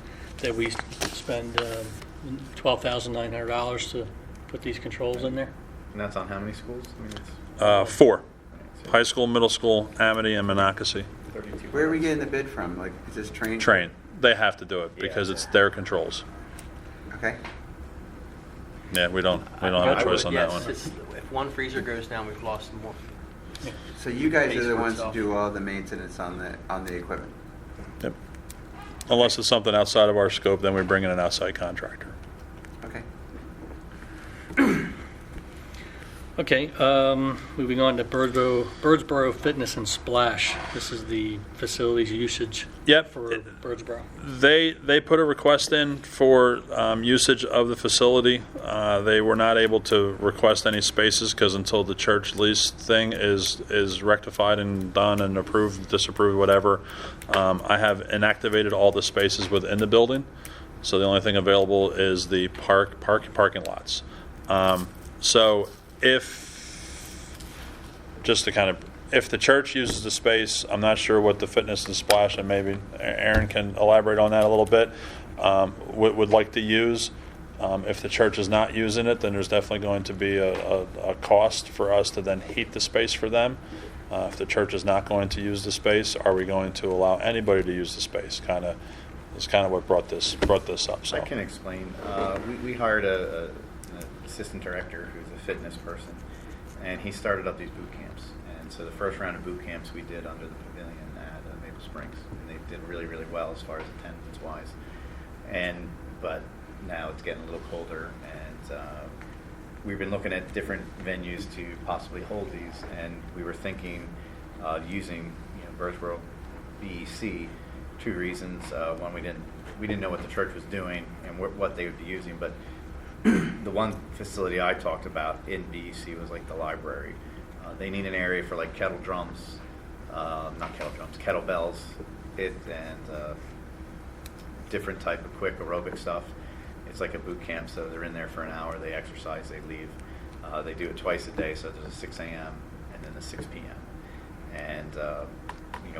we spend $12,900 to put these controls in there? And that's on how many schools? I mean, it's 4: so high school, middle school, Amity, and Monocacy. 32. Where are we getting the bid from? Like, is this train? Train. They have to do it because Yeah. it's their controls. Okay. Yeah, we don't have a choice on that Yes, one. if one freezer goes down, we've lost more. So you guys are the Pays for ones who itself. do all the maintenance on the equipment? Yep. Unless it's something outside of our scope, then we bring in an outside contractor. Okay. Okay, moving on to Birdsboro Fitness and Splash. This is the facilities usage Yep. for Birdsboro. They put a request in for usage of the facility. They were not able to request any spaces because until the church lease thing is rectified and done and approved, disapproved, whatever, I have inactivated all the spaces within the building. So the only thing available is the parking lots. So if the church uses the space, I'm not sure what the Fitness and Splash, and maybe Aaron can elaborate on that a little bit, would like to use. If the church is not using it, then there's definitely going to be a cost for us to then heat the space for them. If the church is not going to use the space, are we going to allow anybody to use the space? Is kind of what brought this up. So I can explain. We hired an assistant director who's a fitness person, and he started up these boot camps. And so the first round of boot camps we did under the pavilion at Maple Springs, and they did really, really well as far as attendance wise. But now it's getting a little colder, and we've been looking at different venues to possibly hold these, and we were thinking using Birdsboro BEC. 2 reasons. One, we didn't know what the church was doing and what they would be using, but the one facility I talked about in BEC was like the library. They need an area for like kettlebells, and different type of quick aerobic stuff. It's like a boot camp, so they're in there for an hour, they exercise, they leave. They do it twice a day, so there's a 6 a.m. and then a 6 p.m. And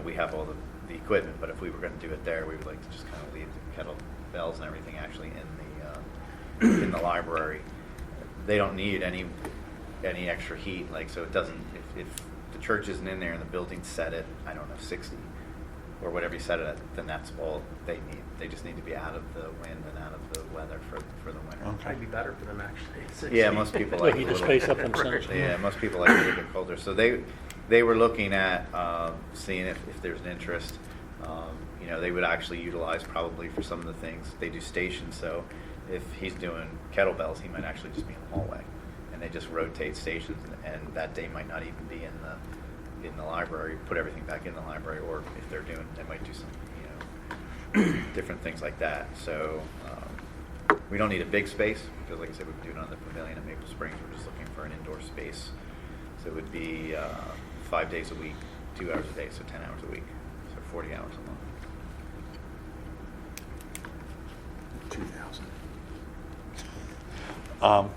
we have all the equipment, but if we were going to do it there, we would like to just kind of leave the kettlebells and everything actually in the library. They don't need any extra heat, so it doesn't. If the church isn't in there and the building's set at 60 or whatever you set it at, then that's all they need. They just need to be out of the wind and out of the weather for the winter. Okay. It'd be better for them actually. at 60. Yeah, most people Like like heat a the little- space up themselves. Yeah, most people like it a little bit colder. So they were looking at seeing if there's an interest. They would actually utilize probably for some of the things. They do stations, so if he's doing kettlebells, he might actually just be in the hallway. And they just rotate stations, and that day might not even be in in the library, put everything back in the library, or if they're doing, they might do some, different things like that. So we don't need a big space because, like I said, we've been doing it on the pavilion at Maple Springs. We're just looking for an indoor space. So it would be 5 days a week, 2 hours a day, so 10 hours a week, so 40 hours a month. 2,000.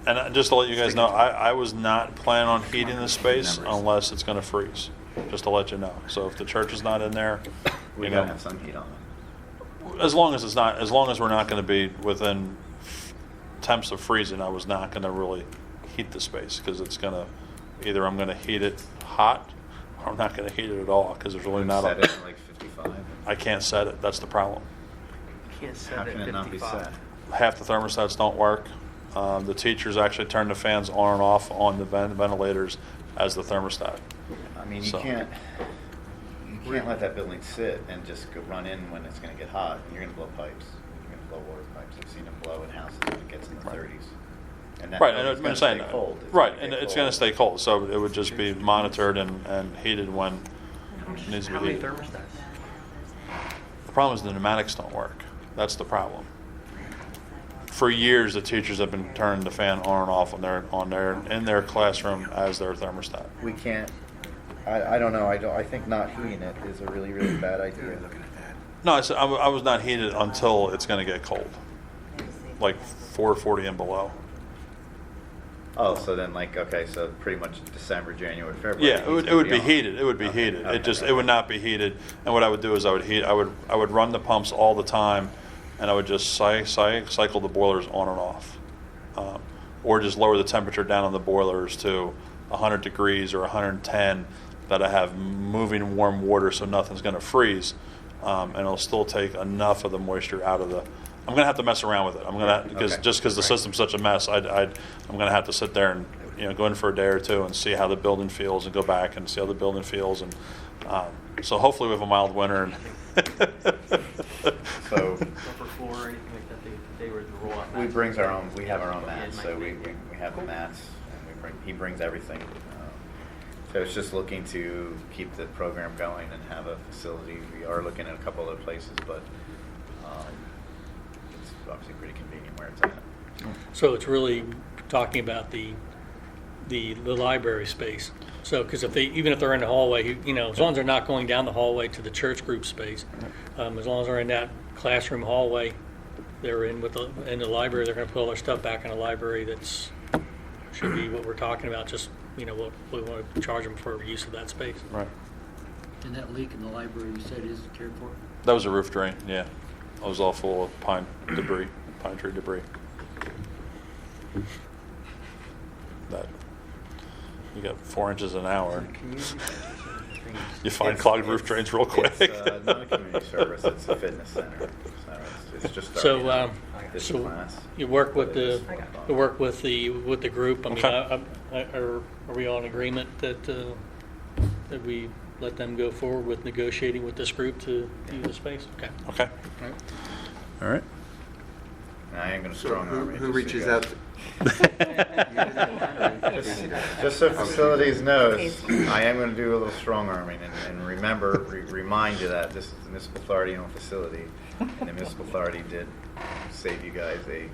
And just to let you guys know, I was not planning on heating the space unless it's going to freeze, just to let you know. So if the church is not in there, We you gotta know, have some heat on it. as long as we're not going to be within temps of freezing, I was not going to really heat the space because it's going to, either I'm going to heat it hot or I'm not going to heat it at all because there's really not Set it at like 55. I can't set it. That's the problem. Can't set How it can it at not be 55. set? Half the thermostats don't work. The teachers actually turn the fans on and off on the ventilators as the thermostat. I mean, you So- can't let that building sit and just go run in when it's going to get hot. And you're going to blow pipes. You're going to blow water pipes. I've seen them blow in houses when it gets in the 30s. And that Right, and building's I'm gonna saying stay cold. It's right, gonna and get it's going to cold. stay cold, so it would just be monitored and heated when it needs to How be many heated. thermostats? The problem is the pneumatics don't work. That's the problem. For years, the teachers have been turning the fan on and off in their classroom as their thermostat. We can't. I don't know. I think not heating it is a really, really bad idea. No, I was not heated until it's going to get cold, like 440 and below. Oh, so then okay, so pretty much December, January, February. Yeah, it would be heated. It would be Okay, heated. okay. It would not be heated. And what I would do is I would run the pumps all the time, and I would just cycle the boilers on and off, or just lower the temperature down on the boilers to 100 degrees or 110, that I have moving warm water so nothing's going to freeze, and it'll still take enough of the moisture out of the. I'm going to have to mess around with it. I'm going to because Okay. just because the system's such a mess, I'm going to have to sit there and go in for a day or two and see how the building feels, and go back and see how the building feels, and so hopefully we have a mild winter. And So Upper floor or anything like that, they were the roll-out we mats? brings our own. We have our own Yeah, mats. it So might we be. have the mats, and he brings everything. So it's just looking to keep the program going and have a facility. We are looking at a couple other places, but it's obviously pretty convenient where it's at. So it's really talking about the library space. So, because even if they're in the hallway, as long as they're not going down the hallway to the church group space, as long as they're in that classroom hallway, they're in the library. They're going to put all their stuff back in the library. Should be what we're talking about. Just what we want to charge them for use of that space. right. And that leak in the library, you said is cared for? That was a roof drain, yeah. It was all full of pine tree debris. That, you got 4 inches an hour. You find clogged roof drains real quick. It's not a community service. It's a fitness center. So it's just So, starting out this so class. you work with But it is with the group. I mean, Okay. are we all in agreement that we let them go forward with negotiating with this group to use the space? Okay. Okay. All right. And I am going to So strong arm it. who just so you reaches guys- out? Just so facilities knows, I am going to do a little strong arming and remind you that this is the municipal authority owned facility, and the municipal authority did save you guys a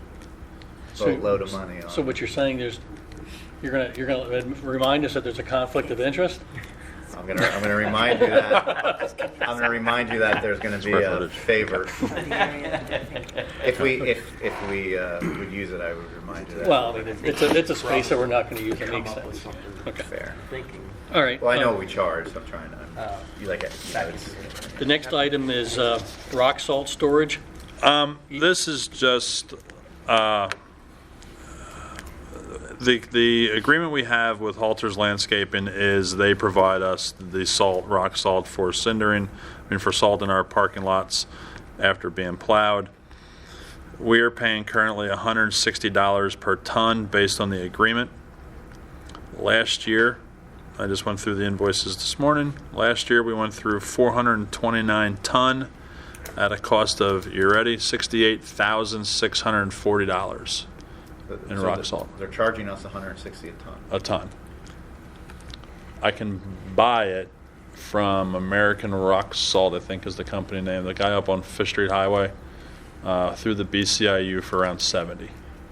boatload of money on. So what you're saying you're gonna remind us that there's a conflict of interest? I'm gonna remind you that. I'm gonna remind you that there's gonna be Square a footage. favor. If we would use it, I would remind you that. Well, I mean, it's a space that we're not going to use. It makes sense. Okay. Fair. Thinking. All right. Well, I know what we charge, so I'm trying to. You like it? The next item is rock salt storage. This is just the agreement we have with Halter's Landscaping is they provide us the rock salt for cindering, for salt in our parking lots after being plowed. We are paying currently $160 per ton based on the agreement. Last year, I just went through the invoices this morning. Last year we went through 429 ton at a cost of, you ready, $68,640 in rock salt. They're charging us $160 a ton. a ton. I can buy it from American Rock Salt, I think is the company name, the guy up on Fish Street Highway, through the BCIU for around 70.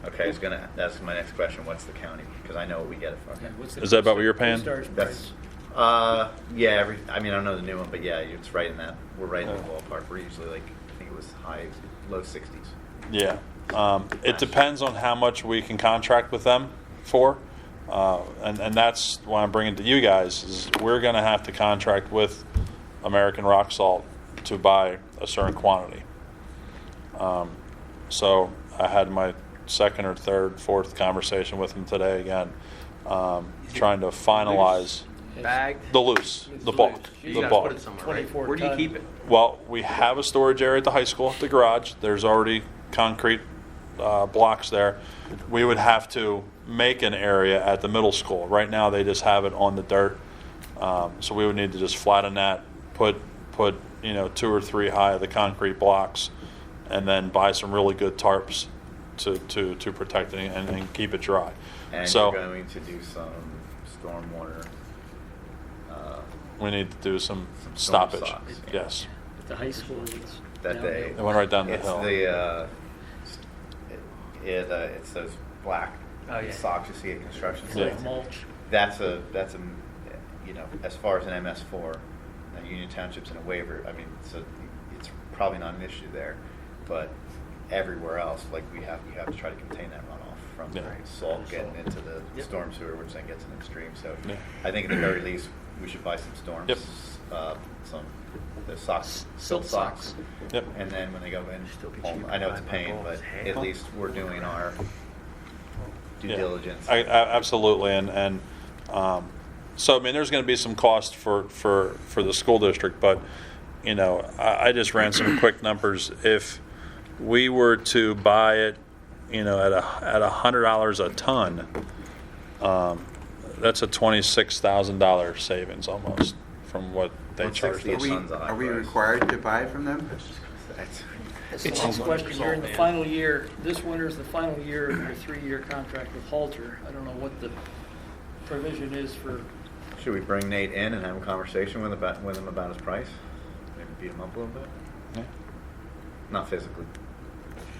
Okay, that's my next question. What's the county? Because I know what we get it for. Yeah, what's the Is that about what you're paying? CoStar's That's, price? yeah, I mean, I don't know the new one, but yeah, it's right in that, we're right in the ballpark. We're usually like, I think it was low 60s. Yeah. It depends on how much we can contract with them for. And that's why I'm bringing to you guys is we're going to have to contract with American Rock Salt to buy a certain quantity. So I had my second or third, fourth conversation with them today again, trying to finalize Bag? the loose, the bulk, You the gotta bulk. put it somewhere, right? 24 Where do you ton. keep it? Well, we have a storage area at the high school, the garage. There's already concrete blocks there. We would have to make an area at the middle school. Right now, they just have it on the dirt. So we would need to just flatten that, put 2 or 3 high of the concrete blocks, and then buy some really good tarps to protect it and keep it dry. And So you're going to do some stormwater. we need to do some storm stoppage. socks. Yes. At the high school, it's That down they. It went right down the it's hill. It's those black Oh, yeah. socks you see at construction there. sites. Mulch. That's a as far as an MS4, Union Township's in a waiver. I mean, so it's probably not an issue there, but everywhere else, like you have to try to contain that runoff from Yeah. salt getting into the Yep. storm sewer, which then gets into the stream. So Yeah. I think at the very least we should buy some storms, Yep. some the socks, Silk socks. Yep. and then when they go in, Still be home, cheaper I know it's a to buy pain, my but balls. at least we're doing our due Yeah. diligence. Absolutely, and so I mean, there's going to be some cost for the school district, but I just ran some quick numbers. If we were to buy it, at $100 a ton, that's a $26,000 savings almost from what they charge 160 us. a ton's a high Are we price. required to buy from them? That's- It's a question, you're in the final year, this winter is the final year of your 3-year contract with Halter. I don't know what the provision is for, Should we bring Nate in and have a conversation with him about his price? Maybe beat him up a little bit? Yeah. Not physically.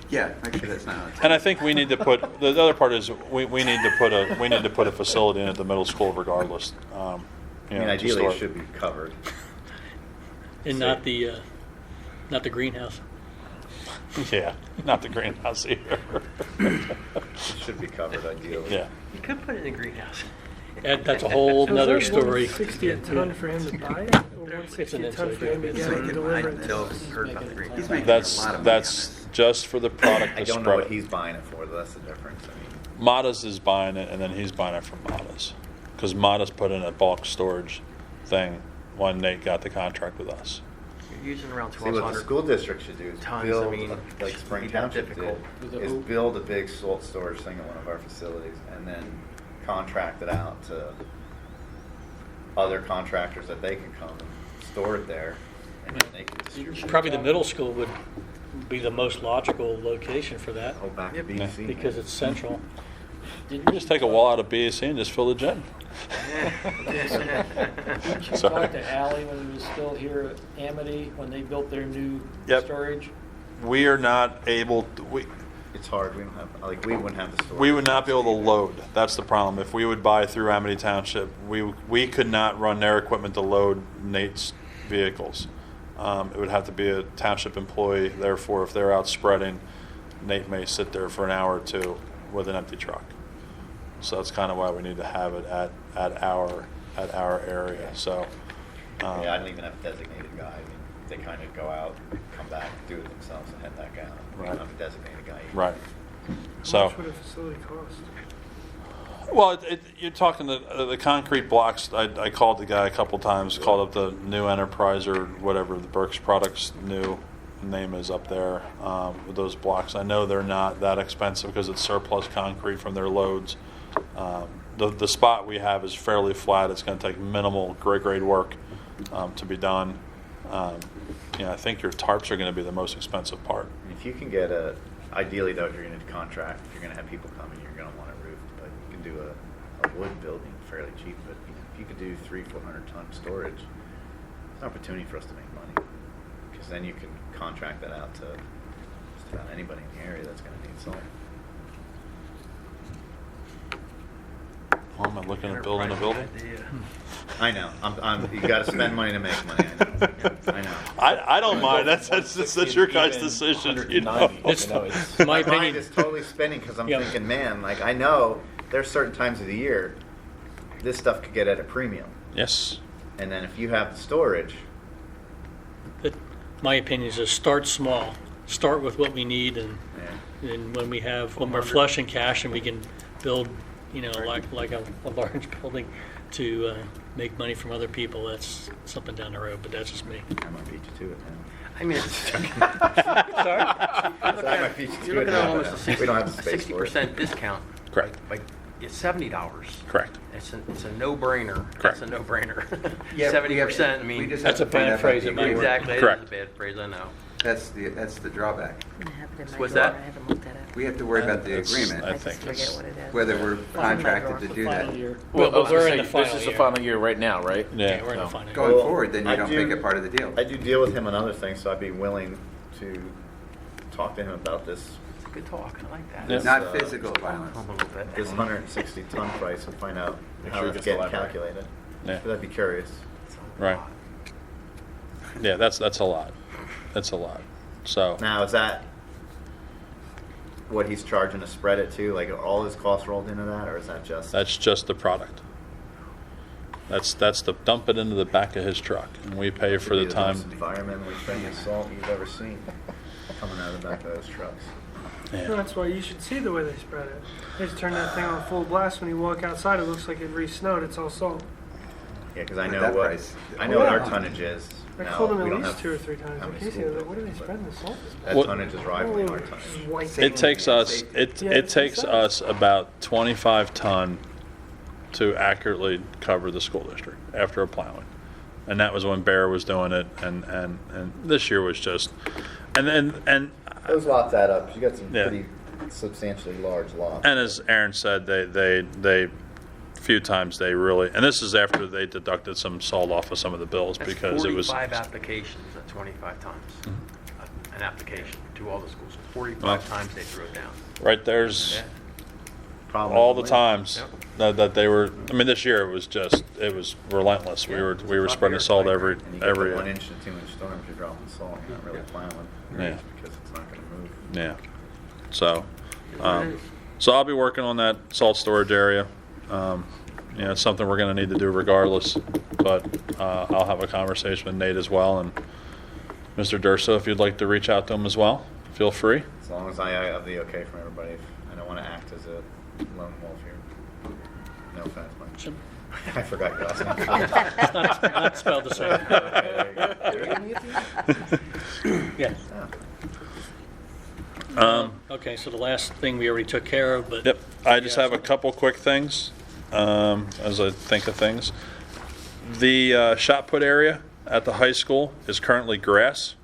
Yeah, actually, that's not. And I think we need to put the other part is we need to put a facility in at the middle school regardless. I mean, to ideally store it it. should be covered. And not the greenhouse. Yeah, not the greenhouse either. It should be covered ideally. Yeah. You could put it in a greenhouse. That's a whole So nother is that story. 160 a ton for him to buy it, or 160 a ton for him to He's get it and making deliver money it? until heard about the He's greenhouse. making a That's lot of money on that's this. just for the product I to don't know spread what it. he's buying it for, though. That's the difference. I mean, Matas is buying it, and then he's buying it from Matas, because Matas put in a bulk storage thing when Nate got the contract with us. You're using around see what the 1,200. school district should do is tons, I build, mean, like Spring be that Township difficult. did, is build a big salt storage thing at one of our facilities and then contract it out to other contractors that they can come and store it there and then they can distribute. Probably the middle school would be the most logical location for that Go back to Yep. BC. because it's central. You just take a wall out of BAC and just fill the gym. didn't you Sorry. talk to Ally when he was still here at Amity, when they built their new Yep. storage? We are not able to, It's hard. We don't have, we wouldn't have the storage. we would not be able to load. That's the problem. If we would buy through Amity Township, we could not run their equipment to load Nate's vehicles. It would have to be a township employee. Therefore, if they're out spreading, Nate may sit there for an hour or two with an empty truck. So that's kind of why we need to have it at our area. So. Yeah, I don't even have a designated guy. I mean, they kind of go out, come back, do it themselves, and head back out. We don't have a designated guy. Right. How So, much would a facility cost? well, you're talking the concrete blocks. I called the guy a couple times. Called up the New Enterprise or whatever the Burks Products new name is up there with those blocks. I know they're not that expensive because it's surplus concrete from their loads. The spot we have is fairly flat. It's going to take minimal grade work to be done. I think your tarps are going to be the most expensive part. If you can get ideally though, if you're going to contract, if you're going to have people coming, you're going to want a roof. But you can do a wood building fairly cheap. But if you could do 300-400 ton storage, It's an opportunity for us to make money, because then you can contract that out to just about anybody in the area that's going to need salt. Well, am I looking at building a building? I know. You got to spend money to make money. I know. I don't mind. That's your guys' decision. You know? It's, My my mind opinion, is totally spinning because I'm Yeah. thinking, man, like I know there's certain times of the year this stuff could get at a premium, Yes. and then if you have the storage, my opinion is just start small. Start with what we need, and yeah. when we're flush in cash and we can build, like a large building to make money from other people, that's something down the road, but that's just me. I might beat you to it, man. I mean, So I might beat you to you're it looking at now, almost but a we don't have the space for it. 60% discount. Correct. Like, it's $70. Correct. It's a no-brainer. Correct. It's a no-brainer. Yeah, 70%, I we mean, just That's have a to find bad out phrase, about it the might work. agreement. exactly, it Correct. is a bad phrase, I know. That's the drawback. I have it in my What's drawer. that? I haven't looked at it. We have to worry about the That's- agreement, I I just think forget it's- what it is. whether we're contracted to do that. Well, Well, but we're in the this final is the year. final year right now, right? Yeah, we're in the So- final year. Going Well, forward, then you I don't do- make it part of the deal. I do deal with him on other things, so I'd be willing to talk to him about this It's a good talk, I like that. Yeah. Not physical violence. A little bit. this 160 ton price and find out Make how sure he it's gets the getting library. calculated. Yeah. But I'd be curious. Right. Yeah, that's a lot. That's a lot. So Now, is that what he's charging to spread it to? Like, are all his costs rolled into that, or is that just? that's just the product. That's the dump it into the back of his truck, and we pay Should for be the most time. environmentally friendly salt you've ever seen coming out of the back of those trucks. Yeah. That's why you should see the way they spread it. They just turn that thing on full blast. When you walk outside, it looks like it re-snowed. It's all salt. Yeah, because I With know that what price. I know what our Yeah. tonnage is. I Now, called them we at don't least have 2 or 3 times. how In many case school like, what are they buildings, spreading but the salt? that What- tonnage is rivaling our tonnage. White. It takes us Yeah, it takes it's us about 25 ton to accurately cover the school district after a plowing, and that was when Bear was doing it, and this year was just, and Those lots add up. You got some Yeah. pretty substantially large lots. and as Aaron said, they few times they really, and this is after they deducted some salt off of some of the bills That's because it was 45 applications at 25 times. An application to all the schools. 45 Well. times they threw it down. right there's. Yeah. Problem All is the the wind. times that they were. I mean, this year it was relentless. We Yeah. were It's spreading up salt here. every And you get every the 1 inch to 2 inch storms, you're dropping salt. You're not really plowing. Yeah. Because it's not going to move. yeah. So, Is what it is. so I'll be working on that salt storage area. It's something we're going to need to do regardless. But I'll have a conversation with Nate as well, and Mr. Durso, if you'd like to reach out to him as well, feel free. As long as I have the okay from everybody. I don't want to act as a lone wolf here. No offense, Mike. I forgot your last name. It's not spelled the same. Yeah. Okay, so the last thing we already took care of, but. Yep. I just have a couple quick things as I think of things. The shot put area at the high school is currently grass.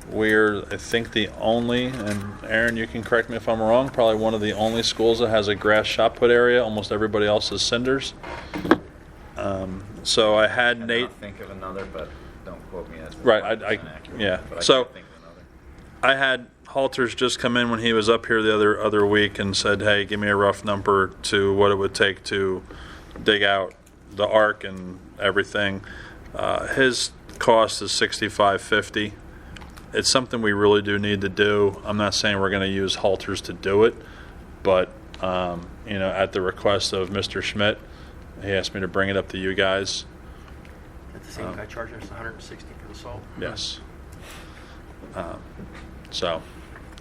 We're, I think, the only, and Aaron, you can correct me if I'm wrong, probably one of the only schools that has a grass shot put area. Almost everybody else is cinders. So I had I Nate. cannot think of another, but don't quote me as Right, 100% I accurate, yeah. but I So- can't think of another. I had Halters just come in when he was up here the other week and said, "Hey, give me a rough number to what it would take to dig out the arc and everything." His cost is $65.50. It's something we really do need to do. I'm not saying we're going to use Halters to do it, but at the request of Mr. Schmidt, he asked me to bring it up to you guys. That's the same guy charging us 160 for the salt. Yes. So.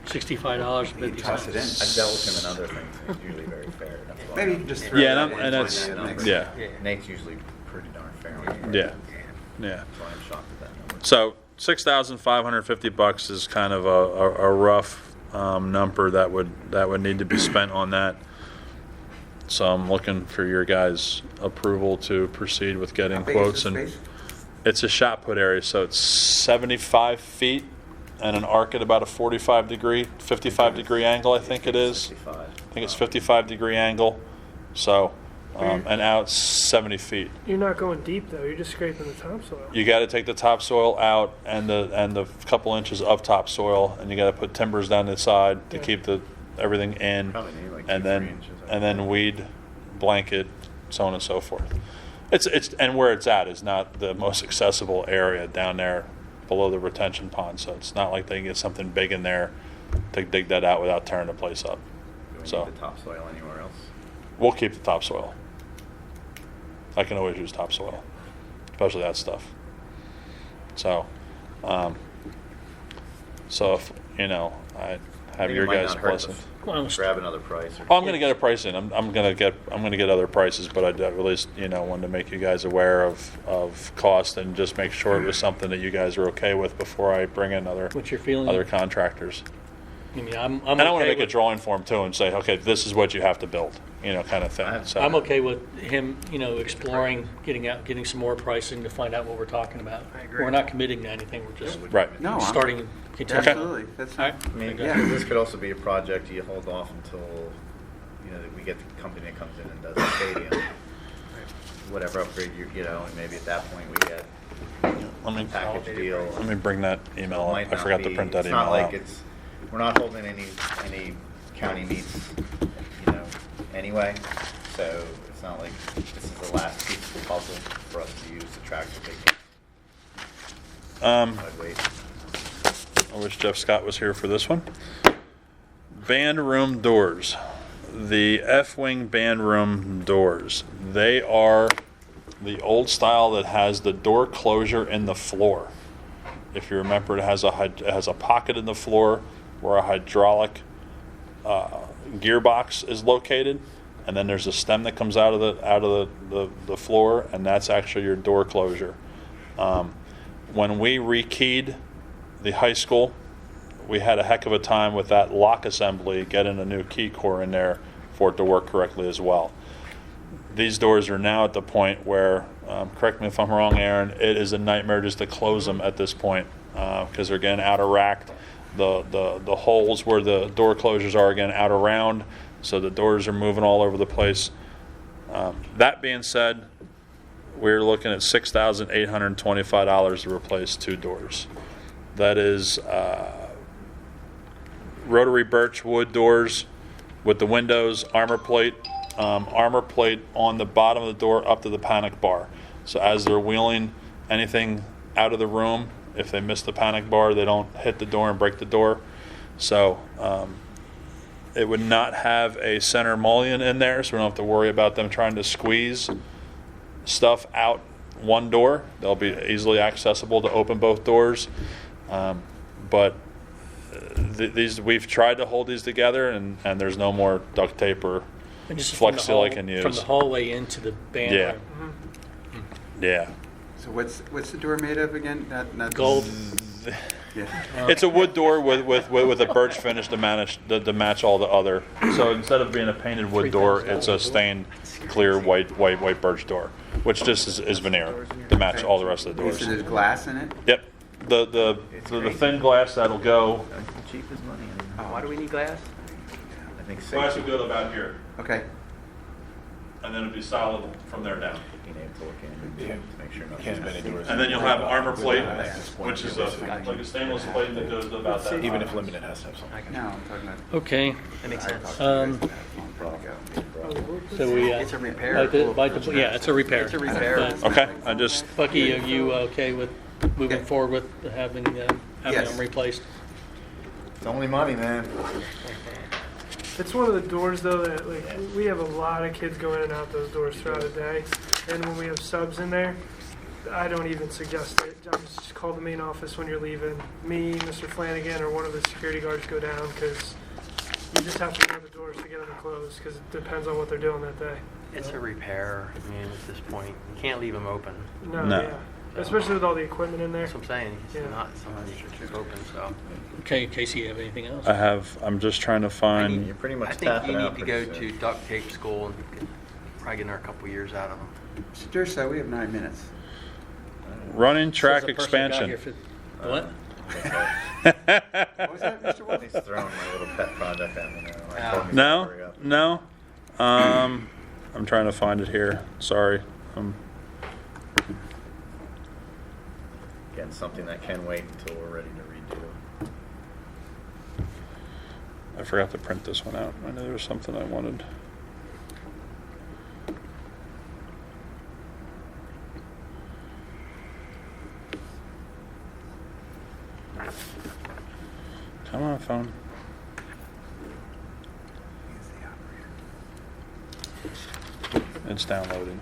$65.50. You toss it in. I've dealt with him in other things, and he's usually very fair. That's why. Maybe you can just throw Yeah, that and in that's the next- yeah. Nate's usually pretty darn fair. When Yeah. Yeah. So I'm shocked at that number. So $6,550 is kind of a rough number that would need to be spent on that. So I'm looking for your guys' approval to proceed with getting How big is quotes. this And space? it's a shot put area, so it's 75 feet and an arc at about a 55 degree angle, I think it is. 65. I think it's 55 degree angle. So and out 70 feet. You're not going deep though. You're just scraping the topsoil. You got to take the topsoil out and the couple inches of topsoil, and you got to put timbers down the side to Yeah. keep everything in, Probably need like and 2-3 then inches, I and then think. weed, blanket, so on and so forth. It's and where it's at is not the most accessible area down there below the retention pond, so it's not like they can get something big in there to dig that out without tearing the place up. Do we So need the topsoil anywhere else? we'll keep the topsoil. I can always use topsoil, especially that stuff. So, so if I have think your it might guys' not hurt to blessing. Well, Grab another price. Or Oh, I'm going to get a price in. I'm going to get other prices, but I at least wanted to make you guys aware of cost and just make sure it was something that you guys are okay with before I bring in What's your feeling? other contractors. I mean, I'm And I want to okay make a with- drawing for them too and say, okay, this is what you have to build, kind of thing. So I'm okay with him, exploring, getting some more pricing to find out what we're talking about. I agree. We're not committing to anything, we're just Right. No, I'm- starting, continuing. Absolutely. That's All right. I mean, Okay. Yeah. this could also be a project you hold off until, we get the company that comes in and does the stadium. Whatever upgrade and maybe at that point we get Let me package deal. let me bring that email It up. might I not forgot to be- print that it's email not like out. we're not holding any county meets, anyway. So it's not like this is the last piece of the puzzle for us to use to track the big games. I'd wait. I wish Jeff Scott was here for this one. Band room doors. The F-wing band room doors. They are the old style that has the door closure in the floor. If you remember, it has a pocket in the floor where a hydraulic gearbox is located, and then there's a stem that comes out of the floor, and that's actually your door closure. When we rekeyed the high school, we had a heck of a time with that lock assembly, getting a new key core in there for it to work correctly as well. These doors are now at the point where, correct me if I'm wrong, Aaron, it is a nightmare just to close them at this point because they're getting out of rack. The holes where the door closures are getting out of round, so the doors are moving all over the place. That being said, we're looking at $6,825 to replace 2 doors. That is rotary birch wood doors with the windows, armor plate on the bottom of the door up to the panic bar. So as they're wheeling anything out of the room, if they miss the panic bar, they don't hit the door and break the door. So it would not have a center mullion in there, so we don't have to worry about them trying to squeeze stuff out one door. They'll be easily accessible to open both doors. But these we've tried to hold these together, and there's no more duct tape or And just Flex from the Seal I can use. From the hallway into the band Yeah. room. Yeah. So what's the door made of again? Not Gold. Yeah. It's a wood door with a birch finish to match all the other. So instead of being a painted wood door, it's a stained clear white birch door, which just is veneer to match all the rest of the So doors. there's glass in it? Yep. The thin glass that'll go. Cheap as money. Why do we need glass? I think Glass safety. would go to about here, Okay. and then it'd be solid from there down. Being able to look in Yeah. to make sure nothing Can't have any happens. doors. And then you'll have armor plate, Access point. which is like a stainless plate that goes to about that. Even high. if limited has to have something. No, I'm talking about. Okay, That makes sense. so we. It's a repair. Yeah, it's a repair. It's a repair. Okay, I just Bucky, are you okay with moving Yeah. forward with having Yes. them replaced? It's only money, man. It's one of the doors though that we have a lot of kids go in and out those doors throughout the day, and when we have subs in there, I don't even suggest it. Just call the main office when you're leaving. Me, Mr. Flanagan, or one of the security guards go down because you just have to know the doors to get them closed because it depends on what they're doing that day. It's a repair. I mean, at this point, you can't leave them open. No, No. yeah, especially with all the equipment in there. That's what I'm saying. It's Yeah. not something you should keep open, so. Okay, Casey, you have anything else? I'm just trying to find. You're pretty much I think tapping you out need to pretty go soon. to duct tape school and probably get another couple years out of them. Mr. Durso, we have 9 minutes. Running track Says the person got expansion. here for- What? What was that, Mr. Wolf? He's throwing my little pet project at me now. Like, No. told me to No, hurry up. no. I'm trying to find it here. Sorry. Again, something that can wait until we're ready to redo. I forgot to print this one out. I know there was something I wanted. Come on, phone. It's downloading.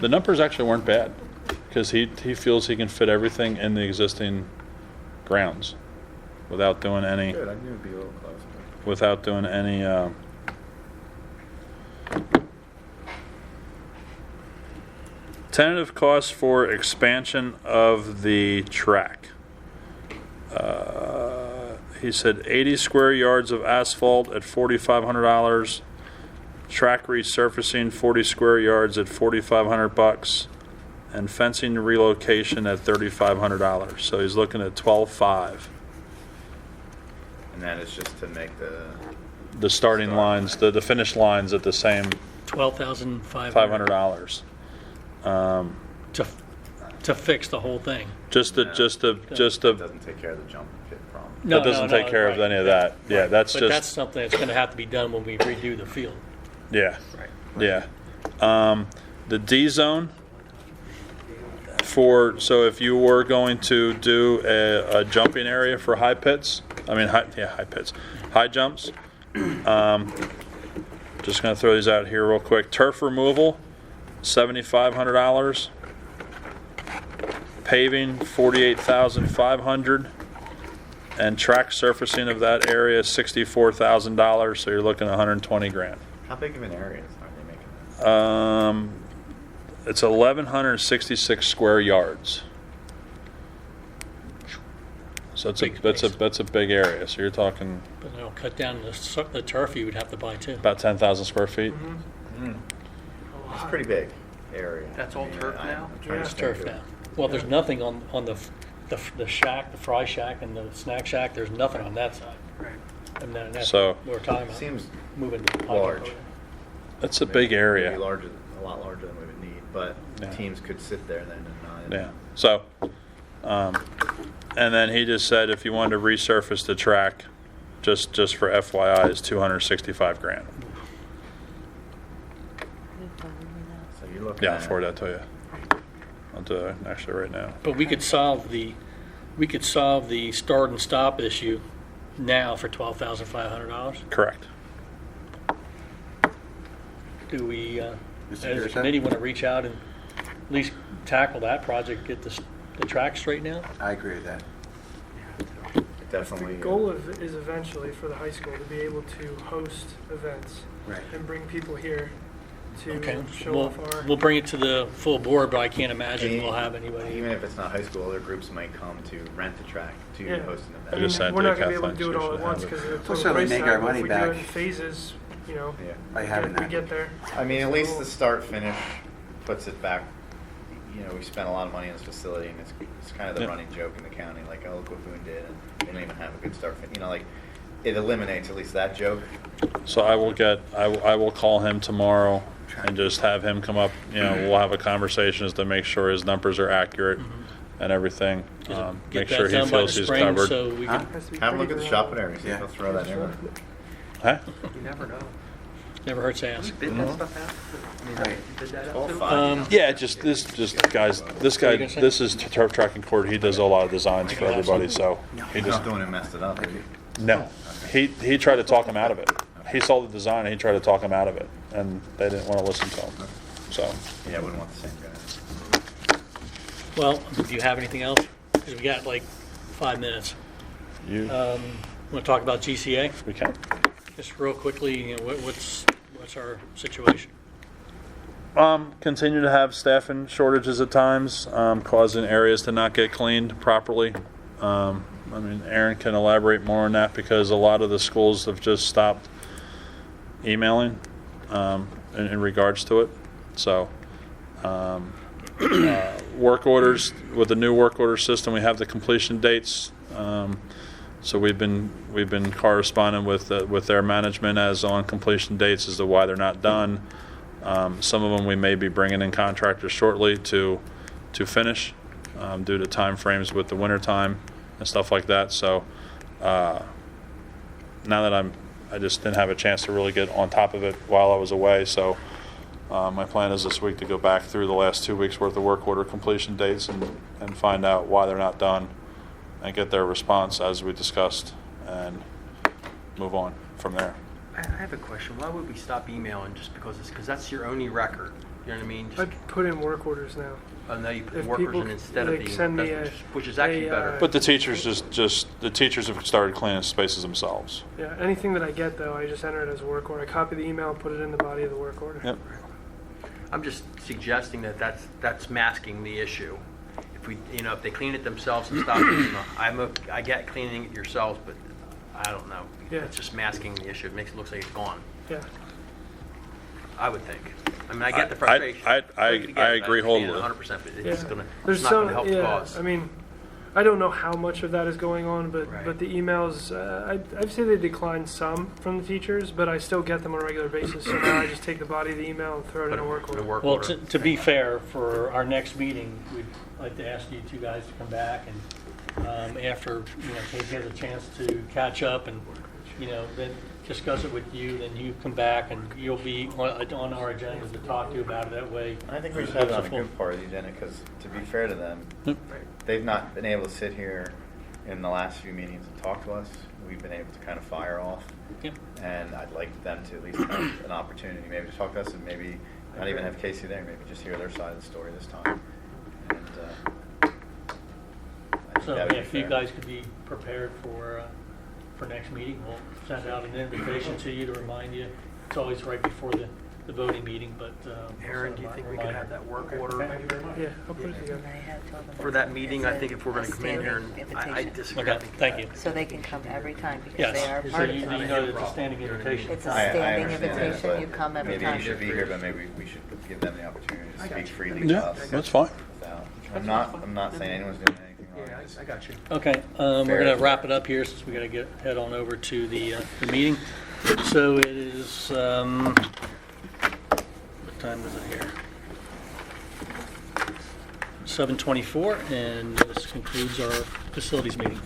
The numbers actually weren't bad because he feels he can fit everything in the existing grounds without doing any. Good, I knew it'd be a little closer. Without doing any tentative costs for expansion of the track. He said 80 square yards of asphalt at $4,500. Track resurfacing 40 square yards at $4,500, and fencing relocation at $3,500. So he's looking at $12,500. And that is just to make The starting lines, the finish lines at the same $12,500 $500. to fix the whole thing. Just It to doesn't take care of the jump pit problem. No, that doesn't no, take care of right. any of that. Yeah, Right. that's But just that's something that's going to have to be done when we redo the field. yeah, Right. yeah. The D zone so if you were going to do a jumping area for high pits, high jumps. Just going to throw these out here real quick. Turf removal, $7,500. Paving, $48,500. And track surfacing of that area, $64,000. So you're looking at $120,000. How big of an area are they making this? It's 1,166 square yards. So that's a big area. So you're talking But they'll cut down the turf you would have to buy too. about 10,000 square feet. It's a pretty big area. That's all turf now? I'm trying to It's think turf of- now. Well, there's nothing on the shack, the fry shack and the snack shack. There's nothing on that side. Right. And then that's So- what we're talking about. Seems moving the large. That's a big Maybe area. a lot larger than we would need, but Yeah. teams could sit there then and not. Yeah. So, and then he just said if you wanted to resurface the track, just for FYI, is $265,000. So you're looking Yeah, I'll at. forward that to you. I'll do it actually right now. But we could solve the start and stop issue now for $12,500. Correct. Do we, Mr. as a Garrett? committee, want to reach out and at least tackle that project, get the track straightened out? I agree with that. Definitely. The goal is eventually for the high school to be able to host events Right. and bring people here to Okay, show we'll, off our. we'll bring it to the full board, but I can't imagine Even- we'll have anybody. Even if it's not high school, other groups might come to rent the track to Yeah. host an I event. mean, just said we're to not gonna be able to Kathleen do it all she at should once have it. because of the We'll total certainly price make tag, our but money if we back. do it in phases, Yeah. By having we that. get there. I mean, at least the start finish puts it back. You know, we spent a lot of money on this facility, and it's kind of the Yeah. running joke in the county, like, oh, look what Boone did, and they don't even have a good start finish. You know, like, it eliminates at least that joke. So I will call him tomorrow and just have him come up. You know, we'll have a conversation as to make sure his numbers are accurate and everything. Get Make that sure he done by feels the he's spring covered. so we Huh? can, Has to be Have a look pretty at the thorough. shopping area, see Yeah. if they'll throw that in there. Huh? You never know. never hurts to ask. Bid that stuff out? I mean, Right. you bid that out All too? fine. Yeah, just guys. This What are you guy. gonna say? This is Turf Track and Court. He does a lot of designs for everybody. So he You're just not the one who messed it up, are you? no. He tried to talk him out of it. He saw the design and he tried to talk him out of it, and they didn't want to listen to him. So Yeah, I wouldn't want the same guy. Well, do you have anything else? Because we got like 5 minutes. you Want to talk about GCA? we can. Just real quickly, you know, what's our situation? Continue to have staffing shortages at times, causing areas to not get cleaned properly. I mean, Aaron can elaborate more on that because a lot of the schools have just stopped emailing in regards to it. So, work orders, with the new work order system, we have the completion dates. So we've been corresponding with their management as on completion dates as to why they're not done. Some of them we may be bringing in contractors shortly to finish due to time frames with the winter time and stuff like that. So now that I just didn't have a chance to really get on top of it while I was away. So my plan is this week to go back through the last 2 weeks worth of work order completion dates and find out why they're not done and get their response as we discussed and move on from there. I have a question. Why would we stop emailing just because that's your only record? You know what I mean? Just, I'd put in work orders now. oh, no, you put If workers people in instead of like the send me investment, which is actually better. But the teachers the teachers have started cleaning spaces themselves. Yeah, anything that I get though, I just enter it as a work order. I copy the email and put it in the body of the work order. Yep. I'm just suggesting that's masking the issue. If we, if they clean it themselves and stop, I get cleaning it yourselves, but I don't know. Yeah. It's just masking the issue. It makes it look like it's gone. Yeah. I would think. I mean, I get the frustration. I agree wholly. 100%, but Yeah. it's not There's going some, to help the yeah, cause. I mean, I don't know how much of that is going on, but Right. the emails, I'd say they decline some from the teachers, but I still get them on a regular basis. So now I just take the body of the email and throw it in a work order. Work Well, order. to be fair, for our next meeting, we'd like to ask you two guys to come back and after, Kate has a chance to catch up and, then discuss it with you, then you come back and you'll be on our agenda to talk to you about it that way. I think we should have it on a good part of the agenda, because to be fair to them, they've not been able to sit here in the last few meetings and talk to us. We've been able to kind of fire off. Yep. And I'd like them to at least have an opportunity maybe to talk to us, and maybe not even have Casey there, maybe just hear their side of the story this time. And I think So that would be if you fair. guys could be prepared for next meeting, we'll send out an invitation to you to remind you. It's always right before the voting meeting, but. Aaron, do you think we could have that work order Thank you very much. Yeah, I'll put it together. for that meeting? I think if we're going to come in here, and I disagree. Okay, thank you. So they can come every time because they are Yes, so part of you it. know that it's a standing invitation. It's a I standing understand that, invitation, but you come every maybe time. you should be here, but maybe we should give them the opportunity to speak freely to Yeah, us. that's fine. without- I'm not saying anyone's doing anything wrong. Yeah, I got you. Okay, we're going to wrap it up here since we got to head on over to the meeting. So it is, what time is it here? 7:24, and this concludes our facilities meeting.